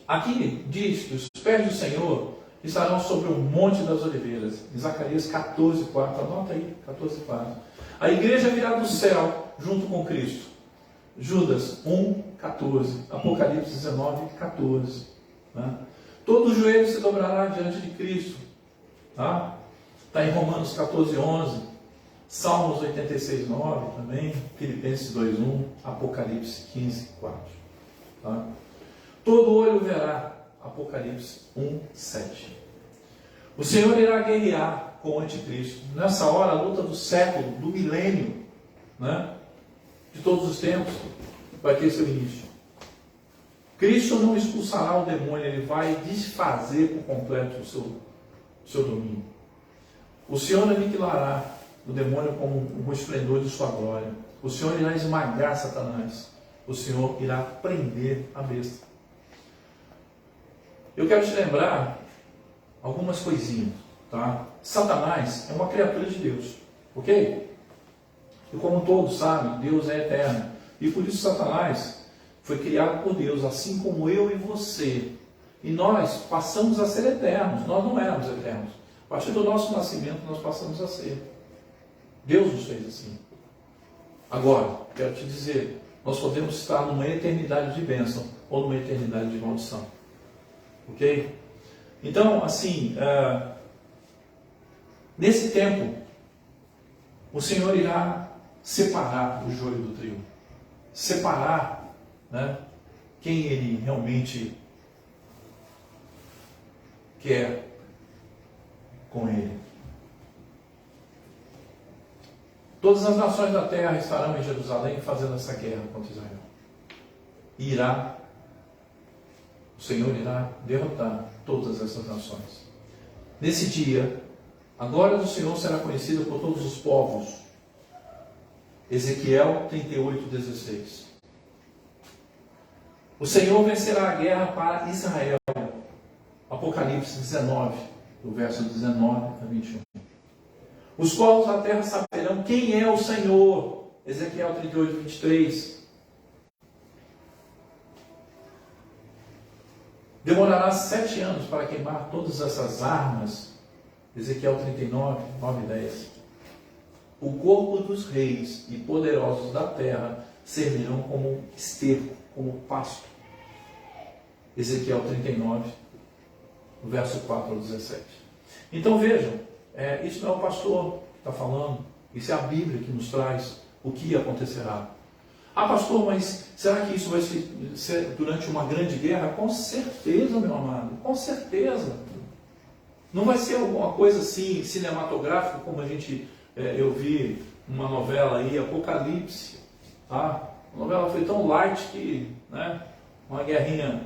Aqui diz que os pés do Senhor estarão sobre o Monte das Oliveiras. Em Zacarias 14:4. Anota aí, 14:4. A igreja virá do céu junto com Cristo. Judas 1:14. Apocalipse 19:14. Né? Todo joelho se dobrará diante de Cristo. Tá? Está em Romanos 14:11. Salmos 86:9 também, Filipenses 2:1, Apocalipse 15:4. Tá? Todo olho verá, Apocalipse 1:7. O Senhor irá guerrear com o anticristo. Nessa hora, a luta do século, do milênio, né, de todos os tempos, vai ter seu início. Cristo não expulsará o demônio, ele vai desfazer por completo o seu domínio. O Senhor aniquilará o demônio com o esplendor de sua glória. O Senhor irá esmagar Satanás. O Senhor irá prender a besta. Eu quero te lembrar algumas coisinhas, tá? Satanás é uma criatura de Deus, ok? E como todos sabem, Deus é eterno. E por isso Satanás foi criado por Deus, assim como eu e você. E nós passamos a ser eternos. Nós não éramos eternos. A partir do nosso nascimento, nós passamos a ser. Deus nos fez assim. Agora, quero te dizer, nós podemos estar numa eternidade de bênção ou numa eternidade de maldição. Ok? Então, assim, nesse tempo, o Senhor irá separar o joio do trigo. Separar, né, quem Ele realmente quer com Ele. Todas as nações da terra estarão em Jerusalém fazendo essa guerra contra Israel. E o Senhor irá derrotar todas essas nações. Nesse dia, a glória do Senhor será conhecida por todos os povos. Ezequiel 38:16. O Senhor vencerá a guerra para Israel. Apocalipse 19, do verso 19 a 21. Os povos da terra saberão quem é o Senhor. Ezequiel 38:23. Demorará 7 anos para queimar todas essas armas. Ezequiel 39, 9 e 10. O corpo dos reis e poderosos da terra servirão como esterco, como pasto. Ezequiel 39, verso 4 ao 17. Então vejam, isso não é o pastor que está falando, isso é a Bíblia que nos traz o que acontecerá. Ah, pastor, mas será que isso vai ser durante uma grande guerra? Com certeza, meu amado, com certeza. Não vai ser alguma coisa assim cinematográfica, como eu vi uma novela aí, Apocalipse. Tá? A novela foi tão light que, né, uma guerrinha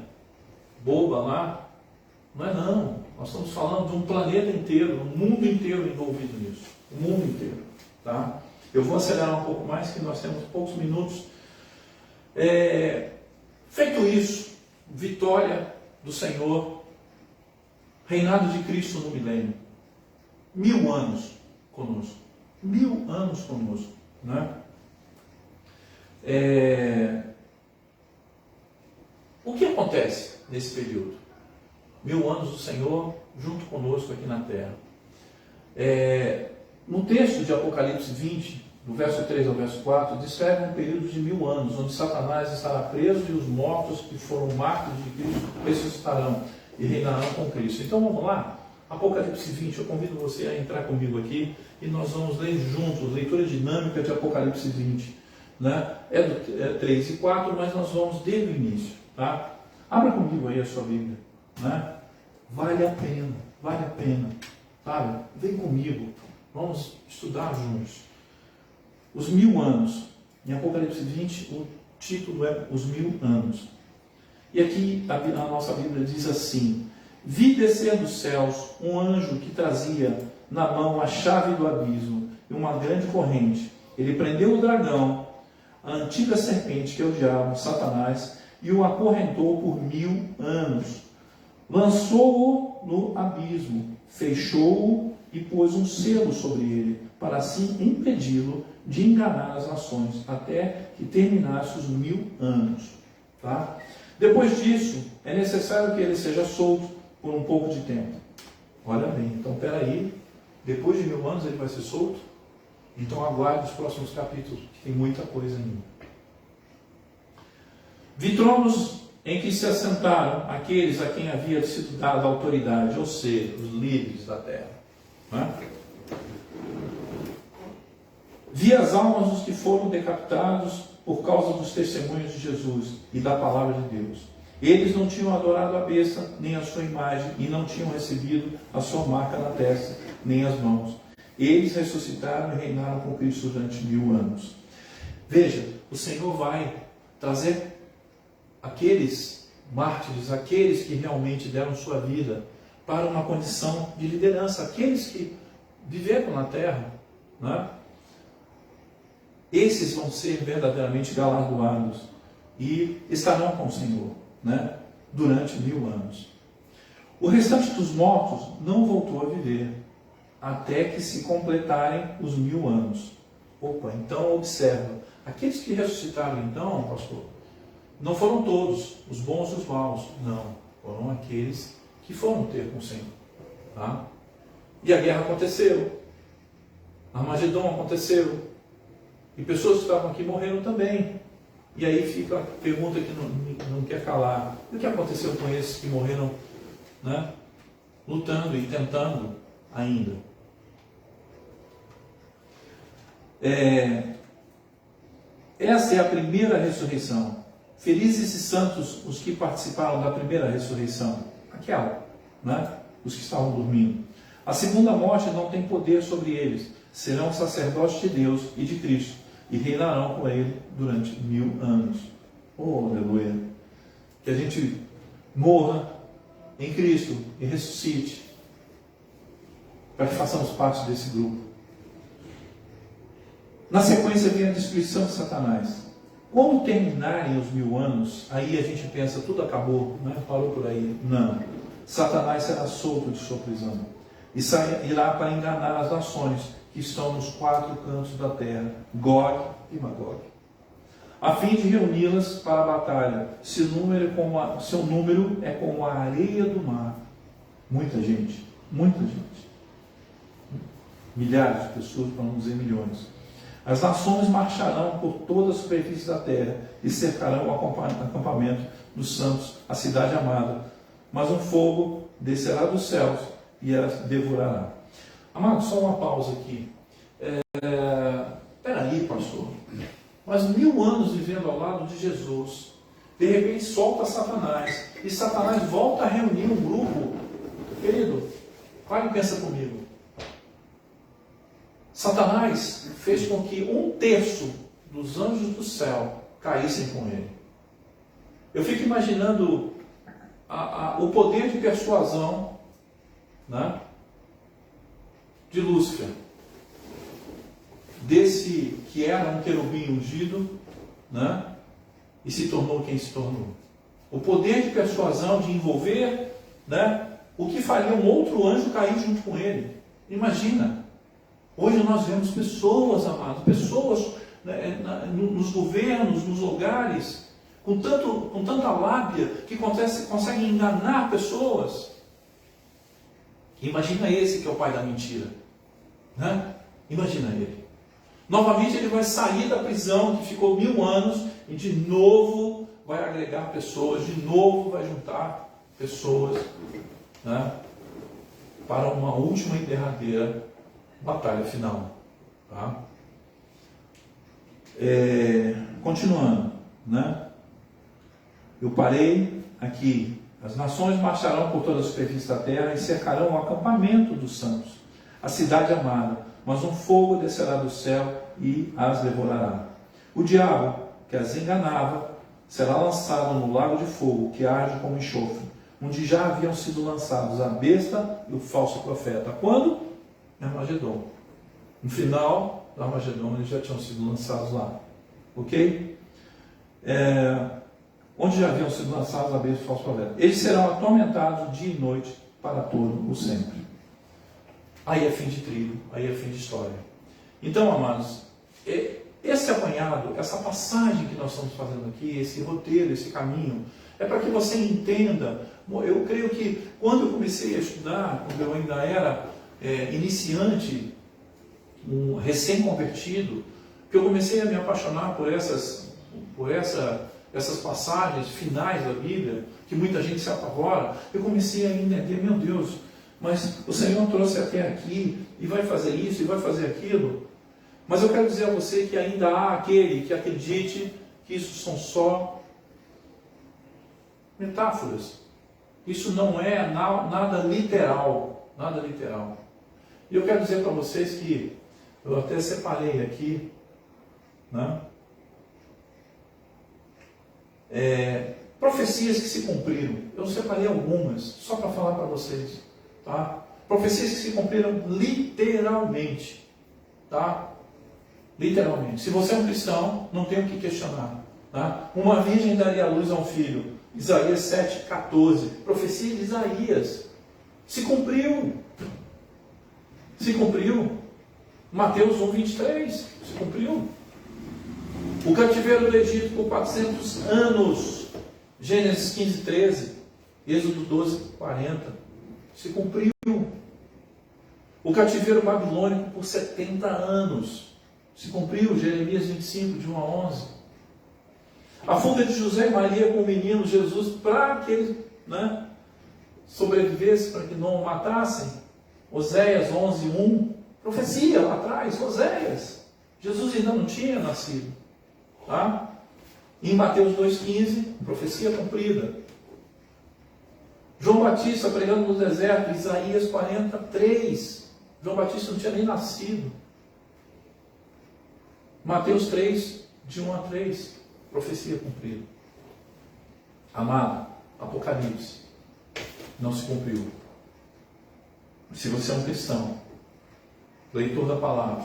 boba lá. Não é não. Nós estamos falando de um planeta inteiro, um mundo inteiro envolvido nisso. O mundo inteiro. Tá? Eu vou acelerar um pouco mais, que nós temos poucos minutos. Feito isso, vitória do Senhor, reinado de Cristo no milênio. 1000 anos conosco. 1000 anos conosco. Né? O que acontece nesse período? 1000 anos do Senhor junto conosco aqui na terra. No texto de Apocalipse 20, do verso 3 ao verso 4, descreve um período de 1000 anos, onde Satanás estará preso e os mortos que foram mártires de Cristo ressuscitarão e reinarão com Cristo. Então vamos lá? Apocalipse 20, eu convido você a entrar comigo aqui e nós vamos ler juntos, leitura dinâmica de Apocalipse 20. Né? Do 3 e 4, mas nós vamos desde o início. Tá? Abra comigo aí a sua Bíblia. Né? Vale a pena. Sabe? Vem comigo, vamos estudar juntos. Os 1000 anos. Em Apocalipse 20, o título é Os 1000 anos. E aqui a nossa Bíblia diz assim: vi descer dos céus um anjo que trazia na mão a chave do abismo e uma grande corrente. Ele prendeu o dragão, a antiga serpente, que é o diabo, Satanás, e o acorrentou por 1000 anos. Lançou-o no abismo, fechou-o e pôs um selo sobre ele, para assim impedi-lo de enganar as nações, até que terminasse os 1000 anos. Tá? Depois disso, é necessário que ele seja solto por um pouco de tempo. Olha bem, então peraí, depois de 1000 anos ele vai ser solto? Então aguarde os próximos capítulos, que tem muita coisa ainda. Vi tronos em que se assentaram aqueles a quem havia sido dada autoridade, ou seja, os líderes da terra. Né? Vi as almas dos que foram decapitados por causa dos testemunhos de Jesus e da palavra de Deus. Eles não tinham adorado a besta, nem a sua imagem, e não tinham recebido a sua marca na testa, nem as mãos. Eles ressuscitaram e reinaram com Cristo durante 1000 anos. Veja, o Senhor vai trazer aqueles mártires, aqueles que realmente deram sua vida para uma condição de liderança, aqueles que viveram na terra, né? Esses vão ser verdadeiramente galardoados e estarão com o Senhor, né? Durante 1000 anos. O restante dos mortos não voltou a viver, até que se completarem os 1000 anos. Opa, então observa, aqueles que ressuscitaram então, pastor, não foram todos, os bons e os maus, não, foram aqueles que foram ter com o Senhor. Tá? E a guerra aconteceu, Armagedon aconteceu, e pessoas que estavam aqui morreram também. E aí fica a pergunta que não quer calar: o que aconteceu com esses que morreram, né, lutando e tentando ainda? Essa é a primeira ressurreição. Felizes e santos os que participaram da primeira ressurreição, aquela, né, os que estavam dormindo. A segunda morte não tem poder sobre eles, serão sacerdotes de Deus e de Cristo, e reinarão com ele durante 1000 anos. Oh, aleluia! Que a gente morra em Cristo e ressuscite, para que façamos parte desse grupo. Na sequência vem a destruição de Satanás. Quando terminarem os 1000 anos, aí a gente pensa, tudo acabou, né? Parou por aí. Não. Satanás será solto de sua prisão e irá para enganar as nações que estão nos 4 cantos da terra, Gog e Magog, a fim de reuni-las para a batalha. Seu número é como a areia do mar. Muita gente, milhares de pessoas, para não dizer milhões. As nações marcharão por toda a superfície da terra e cercarão o acampamento dos santos, a cidade amada. Mas um fogo descerá dos céus e as devorará. Amado, só uma pausa aqui. Peraí, pastor, mas 1000 anos vivendo ao lado de Jesus, de repente solta Satanás, e Satanás volta a reunir um grupo. Querido, para e pensa comigo. Satanás fez com que 1/3 dos anjos do céu caíssem com ele. Eu fico imaginando o poder de persuasão, né, de Lúcifer, desse que era um querubim ungido, né, e se tornou quem se tornou. O poder de persuasão, de envolver, né, o que faria um outro anjo cair junto com ele. Imagina. Hoje nós vemos pessoas, amados, pessoas, né, nos governos, nos lugares, com tanta lábia, que conseguem enganar pessoas. Imagina esse que é o pai da mentira. Né? Imagina ele. Novamente ele vai sair da prisão que ficou 1000 anos e de novo vai agregar pessoas, de novo vai juntar pessoas, né, para uma última e derradeira batalha final. Tá? Continuando, né? Eu parei aqui. As nações marcharão por toda a superfície da terra e cercarão o acampamento dos santos, a cidade amada, mas um fogo descerá do céu e as devorará. O diabo, que as enganava, será lançado no lago de fogo, que arde como enxofre, onde já haviam sido lançados a besta e o falso profeta. Quando? Em Armagedon. No final do Armagedon, eles já tinham sido lançados lá. Ok? Onde já haviam sido lançados a besta e o falso profeta. Eles serão atormentados dia e noite para todo o sempre. Aí é fim de trigo, aí é fim de história. Então, amados, esse apanhado, essa passagem que nós estamos fazendo aqui, esse roteiro, esse caminho, é para que você entenda. Eu creio que quando eu comecei a estudar, quando eu ainda era iniciante, um recém-convertido, que eu comecei a me apaixonar por essas passagens finais da Bíblia, que muita gente se apavora, eu comecei a entender, meu Deus, mas o Senhor trouxe até aqui, e vai fazer isso, e vai fazer aquilo. Mas eu quero dizer a você que ainda há aquele que acredite que isso são só metáforas. Isso não é nada literal. Nada literal. E eu quero dizer para vocês que eu até separei aqui, né? Profecias que se cumpriram. Eu separei algumas, só para falar para vocês. Tá? Profecias que se cumpriram literalmente. Tá? Literalmente. Se você é um cristão, não tem o que questionar. Tá? Uma virgem daria à luz a um filho. Isaías 7,14. Profecia de Isaías. Se cumpriu. Se cumpriu. Mateus 1,23. Se cumpriu. O cativeiro do Egito por 400 anos. Gênesis 15,13. Êxodo 12,40. Se cumpriu. O cativeiro babilônico por 70 anos. Se cumpriu. Jeremias 25, de 1 a 11. A fuga de José e Maria com o menino Jesus para que ele sobrevivesse, para que não o matassem. Oséias 11:1. Profecia lá atrás, Oséias. Jesus ainda não tinha nascido. Tá? Em Mateus 2,15, profecia cumprida. João Batista pregando no deserto, Isaías 43. João Batista não tinha nem nascido. Mateus 3, de 1 a 3, profecia cumprida. Amado, Apocalipse, não se cumpriu. Se você é um cristão, leitor da palavra,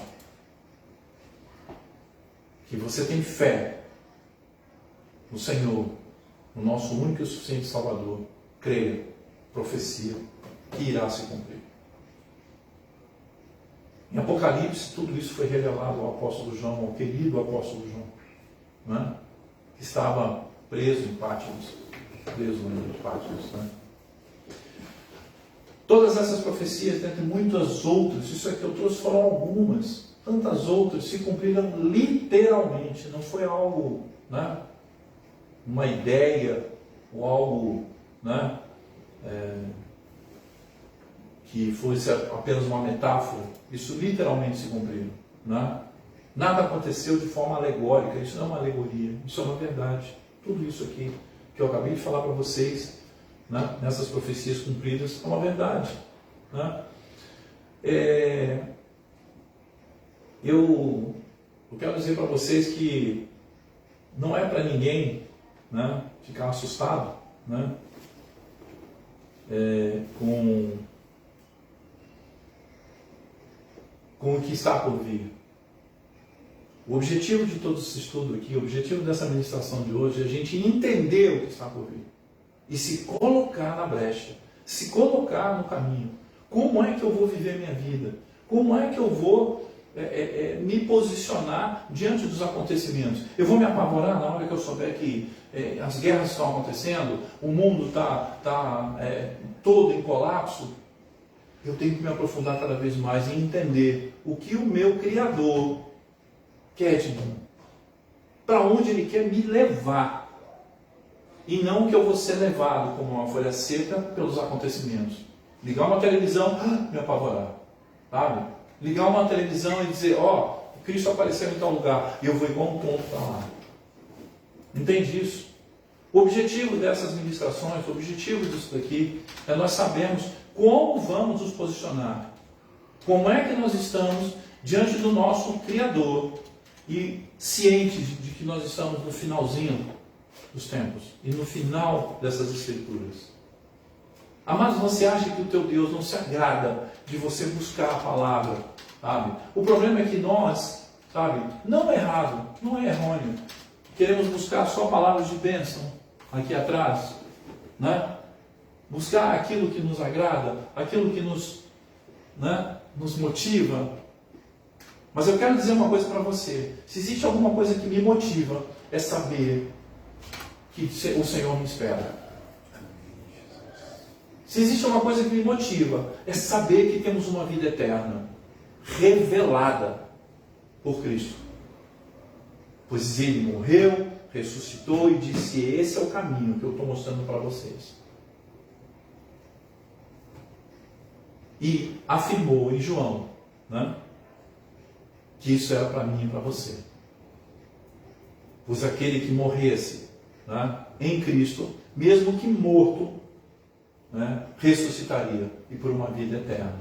que você tem fé no Senhor, no nosso único e suficiente Salvador, creia, profecia, que irá se cumprir. Em Apocalipse, tudo isso foi revelado ao apóstolo João, ao querido apóstolo João, que estava preso em Patmos, preso no livro de Patmos. Todas essas profecias, dentre muitas outras, isso é que eu trouxe foram algumas, tantas outras se cumpriram literalmente, não foi algo, uma ideia ou algo que fosse apenas uma metáfora. Isso literalmente se cumpriu. Nada aconteceu de forma alegórica, isso não é uma alegoria, isso é uma verdade. Tudo isso aqui que eu acabei de falar para vocês, nessas profecias cumpridas, é uma verdade. Eu quero dizer para vocês que não é para ninguém ficar assustado com o que está por vir. O objetivo de todo esse estudo aqui, o objetivo dessa ministração de hoje é a gente entender o que está por vir e se colocar na brecha, se colocar no caminho. Como é que eu vou viver minha vida? Como é que eu vou me posicionar diante dos acontecimentos? Eu vou me apavorar na hora que eu souber que as guerras estão acontecendo, o mundo está todo em colapso? Eu tenho que me aprofundar cada vez mais em entender o que o meu Criador quer de mim, para onde Ele quer me levar, e não que eu vou ser levado como uma folha seca pelos acontecimentos. Ligar uma televisão, me apavorar, sabe? Ligar uma televisão e dizer, Cristo apareceu em tal lugar, e eu vou igual um tonto para lá. Entende isso? O objetivo dessas ministrações, o objetivo disso daqui, é nós sabermos como vamos nos posicionar, como é que nós estamos diante do nosso Criador, e cientes de que nós estamos no finalzinho dos tempos, e no final dessas Escrituras. Amados, você acha que o teu Deus não se agrada de você buscar a palavra, sabe? O problema é que nós, sabe, não é errado, não é errôneo, queremos buscar só palavras de bênção aqui atrás, buscar aquilo que nos agrada, aquilo que nos motiva. Mas eu quero dizer uma coisa para você: se existe alguma coisa que me motiva, é saber que o Senhor me espera. Se existe uma coisa que me motiva, é saber que temos uma vida eterna, revelada por Cristo. Pois Ele morreu, ressuscitou e disse: esse é o caminho que eu estou mostrando para vocês. E afirmou em João, que isso era para mim e para você. Pois aquele que morresse, né, em Cristo, mesmo que morto, né, ressuscitaria e por uma vida eterna.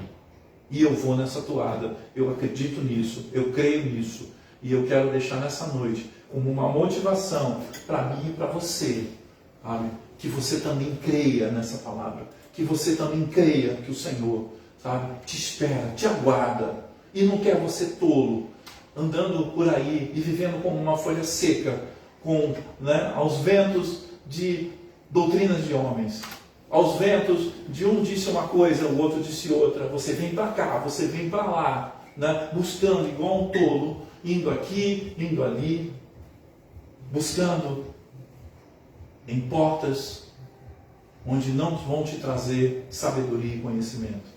E eu vou nessa toada, eu acredito nisso, eu creio nisso, e eu quero deixar nessa noite como uma motivação para mim e para você, sabe? Que você também creia nessa palavra, que você também creia que o Senhor, sabe, te espera, te aguarda, e não quer você tolo, andando por aí e vivendo como uma folha seca, com, né, aos ventos de doutrinas de homens, aos ventos de um disse uma coisa, o outro disse outra, você vem para cá, você vem para lá, né, buscando igual um tolo, indo aqui, indo ali, buscando em portas onde não vão te trazer sabedoria e conhecimento.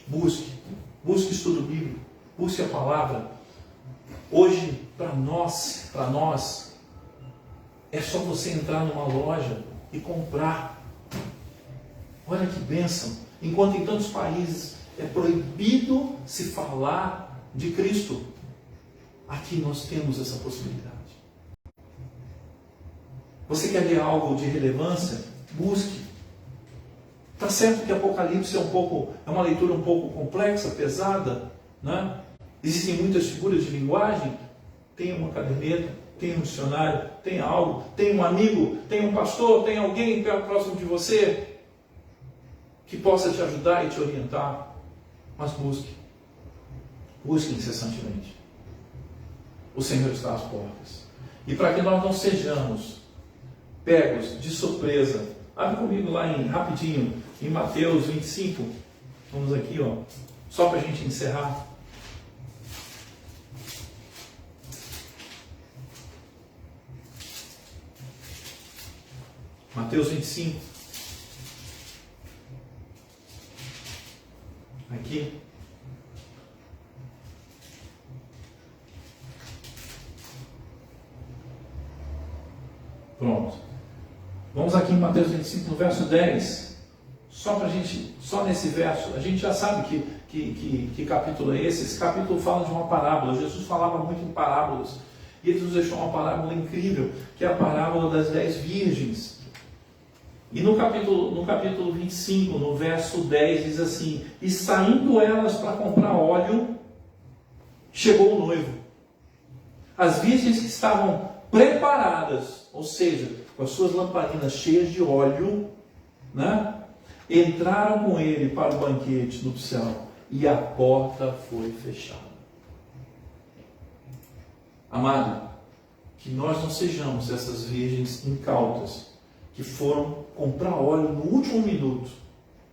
Busque estudo bíblico, busque a palavra. Hoje, para nós, é só você entrar numa loja e comprar. Olha que bênção! Enquanto em tantos países é proibido se falar de Cristo, aqui nós temos essa possibilidade. Você quer ler algo de relevância? Busque. Está certo que Apocalipse é uma leitura um pouco complexa, pesada, né? Existem muitas figuras de linguagem. Tem uma caderneta, tem um dicionário, tem algo, tem um amigo, tem um pastor, tem alguém próximo de você que possa te ajudar e te orientar. Mas busque incessantemente. O Senhor está às portas. E para que nós não sejamos pegos de surpresa, abre comigo lá rapidinho, em Mateus 25, vamos aqui, ó, só para a gente encerrar. Mateus 25, aqui, pronto. Vamos aqui em Mateus 25, no verso 10. Só nesse verso, a gente já sabe que capítulo é esse. Esse capítulo fala de uma parábola. Jesus falava muito em parábolas. E ele nos deixou uma parábola incrível, que é a parábola das 10 virgens. E no capítulo 25, no verso 10, diz assim: e saindo elas para comprar óleo, chegou o noivo. As virgens que estavam preparadas, ou seja, com as suas lamparinas cheias de óleo, né, entraram com ele para o banquete nupcial e a porta foi fechada. Amado, que nós não sejamos essas virgens incautas que foram comprar óleo no último minuto.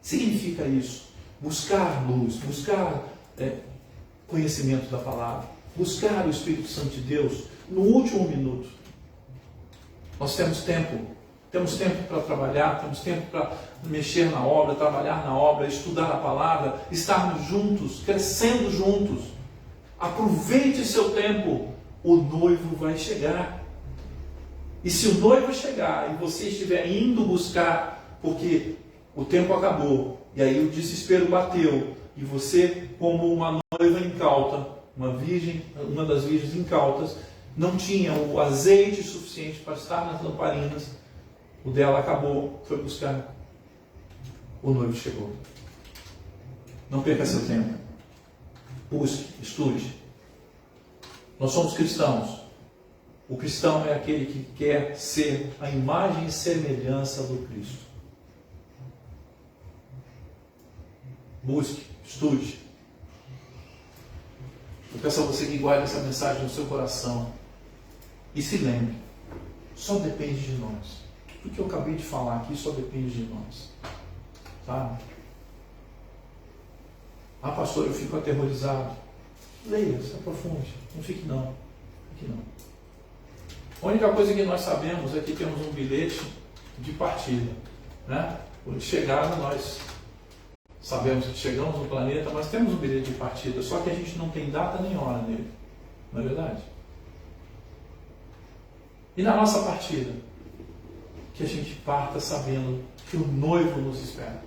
Significa isso: buscar luz, buscar conhecimento da palavra, buscar o Espírito Santo de Deus no último minuto. Nós temos tempo para trabalhar, temos tempo para mexer na obra, trabalhar na obra, estudar a palavra, estarmos juntos, crescendo juntos. Aproveite seu tempo, o noivo vai chegar. E se o noivo chegar e você estiver indo buscar, porque o tempo acabou, e aí o desespero bateu, e você, como uma noiva incauta, uma das virgens incautas, não tinha o azeite suficiente para estar nas lamparinas, o dela acabou, foi buscar, o noivo chegou. Não perca seu tempo. Busque, estude. Nós somos cristãos. O cristão é aquele que quer ser a imagem e semelhança do Cristo. Busque, estude. Eu peço a você que guarde essa mensagem no seu coração. E se lembre, só depende de nós. O que eu acabei de falar aqui só depende de nós. Sabe? Ah, pastor, eu fico aterrorizado. Leia, se aprofunde. Não fique não. Fique não. A única coisa que nós sabemos é que temos um bilhete de partida, né? De chegada nós sabemos que chegamos no planeta, mas temos um bilhete de partida, só que a gente não tem data nem hora nele. Não é verdade? E na nossa partida, que a gente parta sabendo que o noivo nos espera.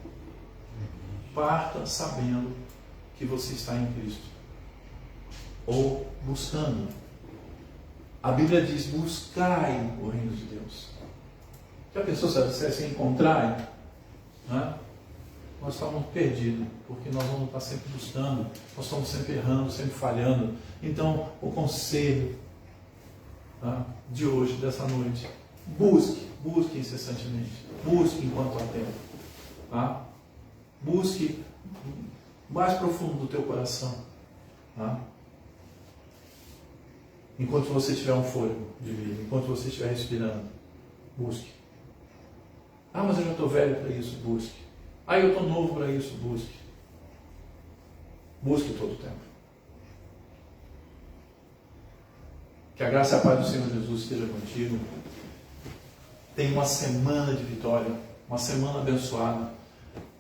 Parta sabendo que você está em Cristo. ou buscando. A Bíblia diz: buscai o reino de Deus. Já pensou se ela dissesse encontrai? Né? Nós estamos perdidos, porque nós vamos estar sempre buscando, nós estamos sempre errando, sempre falhando. Então, o conselho, tá, de hoje, dessa noite, busque incessantemente, busque enquanto há tempo. Tá? Busque mais profundo do teu coração. Tá? Enquanto você tiver um fôlego de vida, enquanto você estiver respirando, busque. Ah, mas eu já estou velho para isso, busque. Ah, eu estou novo para isso, busque. Busque todo o tempo. Que a graça e a paz do Senhor Jesus esteja contigo. Tenha uma semana de vitória, uma semana abençoada.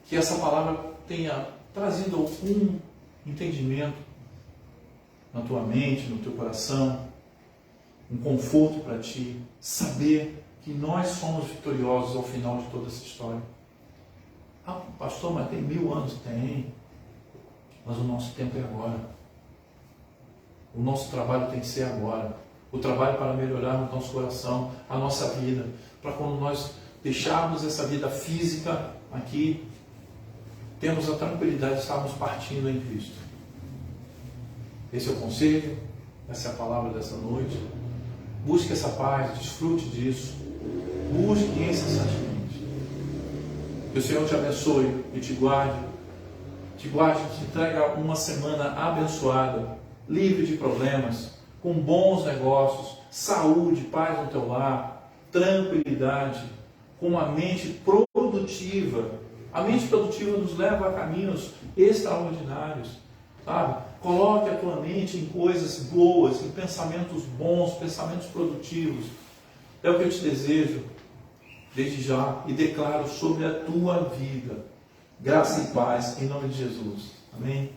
Que essa palavra tenha trazido algum entendimento na tua mente, no teu coração, um conforto para ti, saber que nós somos vitoriosos ao final de toda essa história. Ah, pastor, mas tem 1000 anos? Tem. Mas o nosso tempo é agora. O nosso trabalho tem que ser agora. O trabalho para melhorar o nosso coração, a nossa vida, para quando nós deixarmos essa vida física aqui, temos a tranquilidade de estarmos partindo em Cristo. Esse é o conselho, essa é a palavra dessa noite. Busque essa paz, desfrute disso. Busque incessantemente. Que o Senhor te abençoe e te guarde. Te entregue uma semana abençoada, livre de problemas, com bons negócios, saúde, paz no teu lar, tranquilidade, com uma mente produtiva. A mente produtiva nos leva a caminhos extraordinários, sabe? Coloque a tua mente em coisas boas, em pensamentos bons, pensamentos produtivos. É o que eu te desejo desde já e declaro sobre a tua vida. Graça e paz em nome de Jesus. Amém?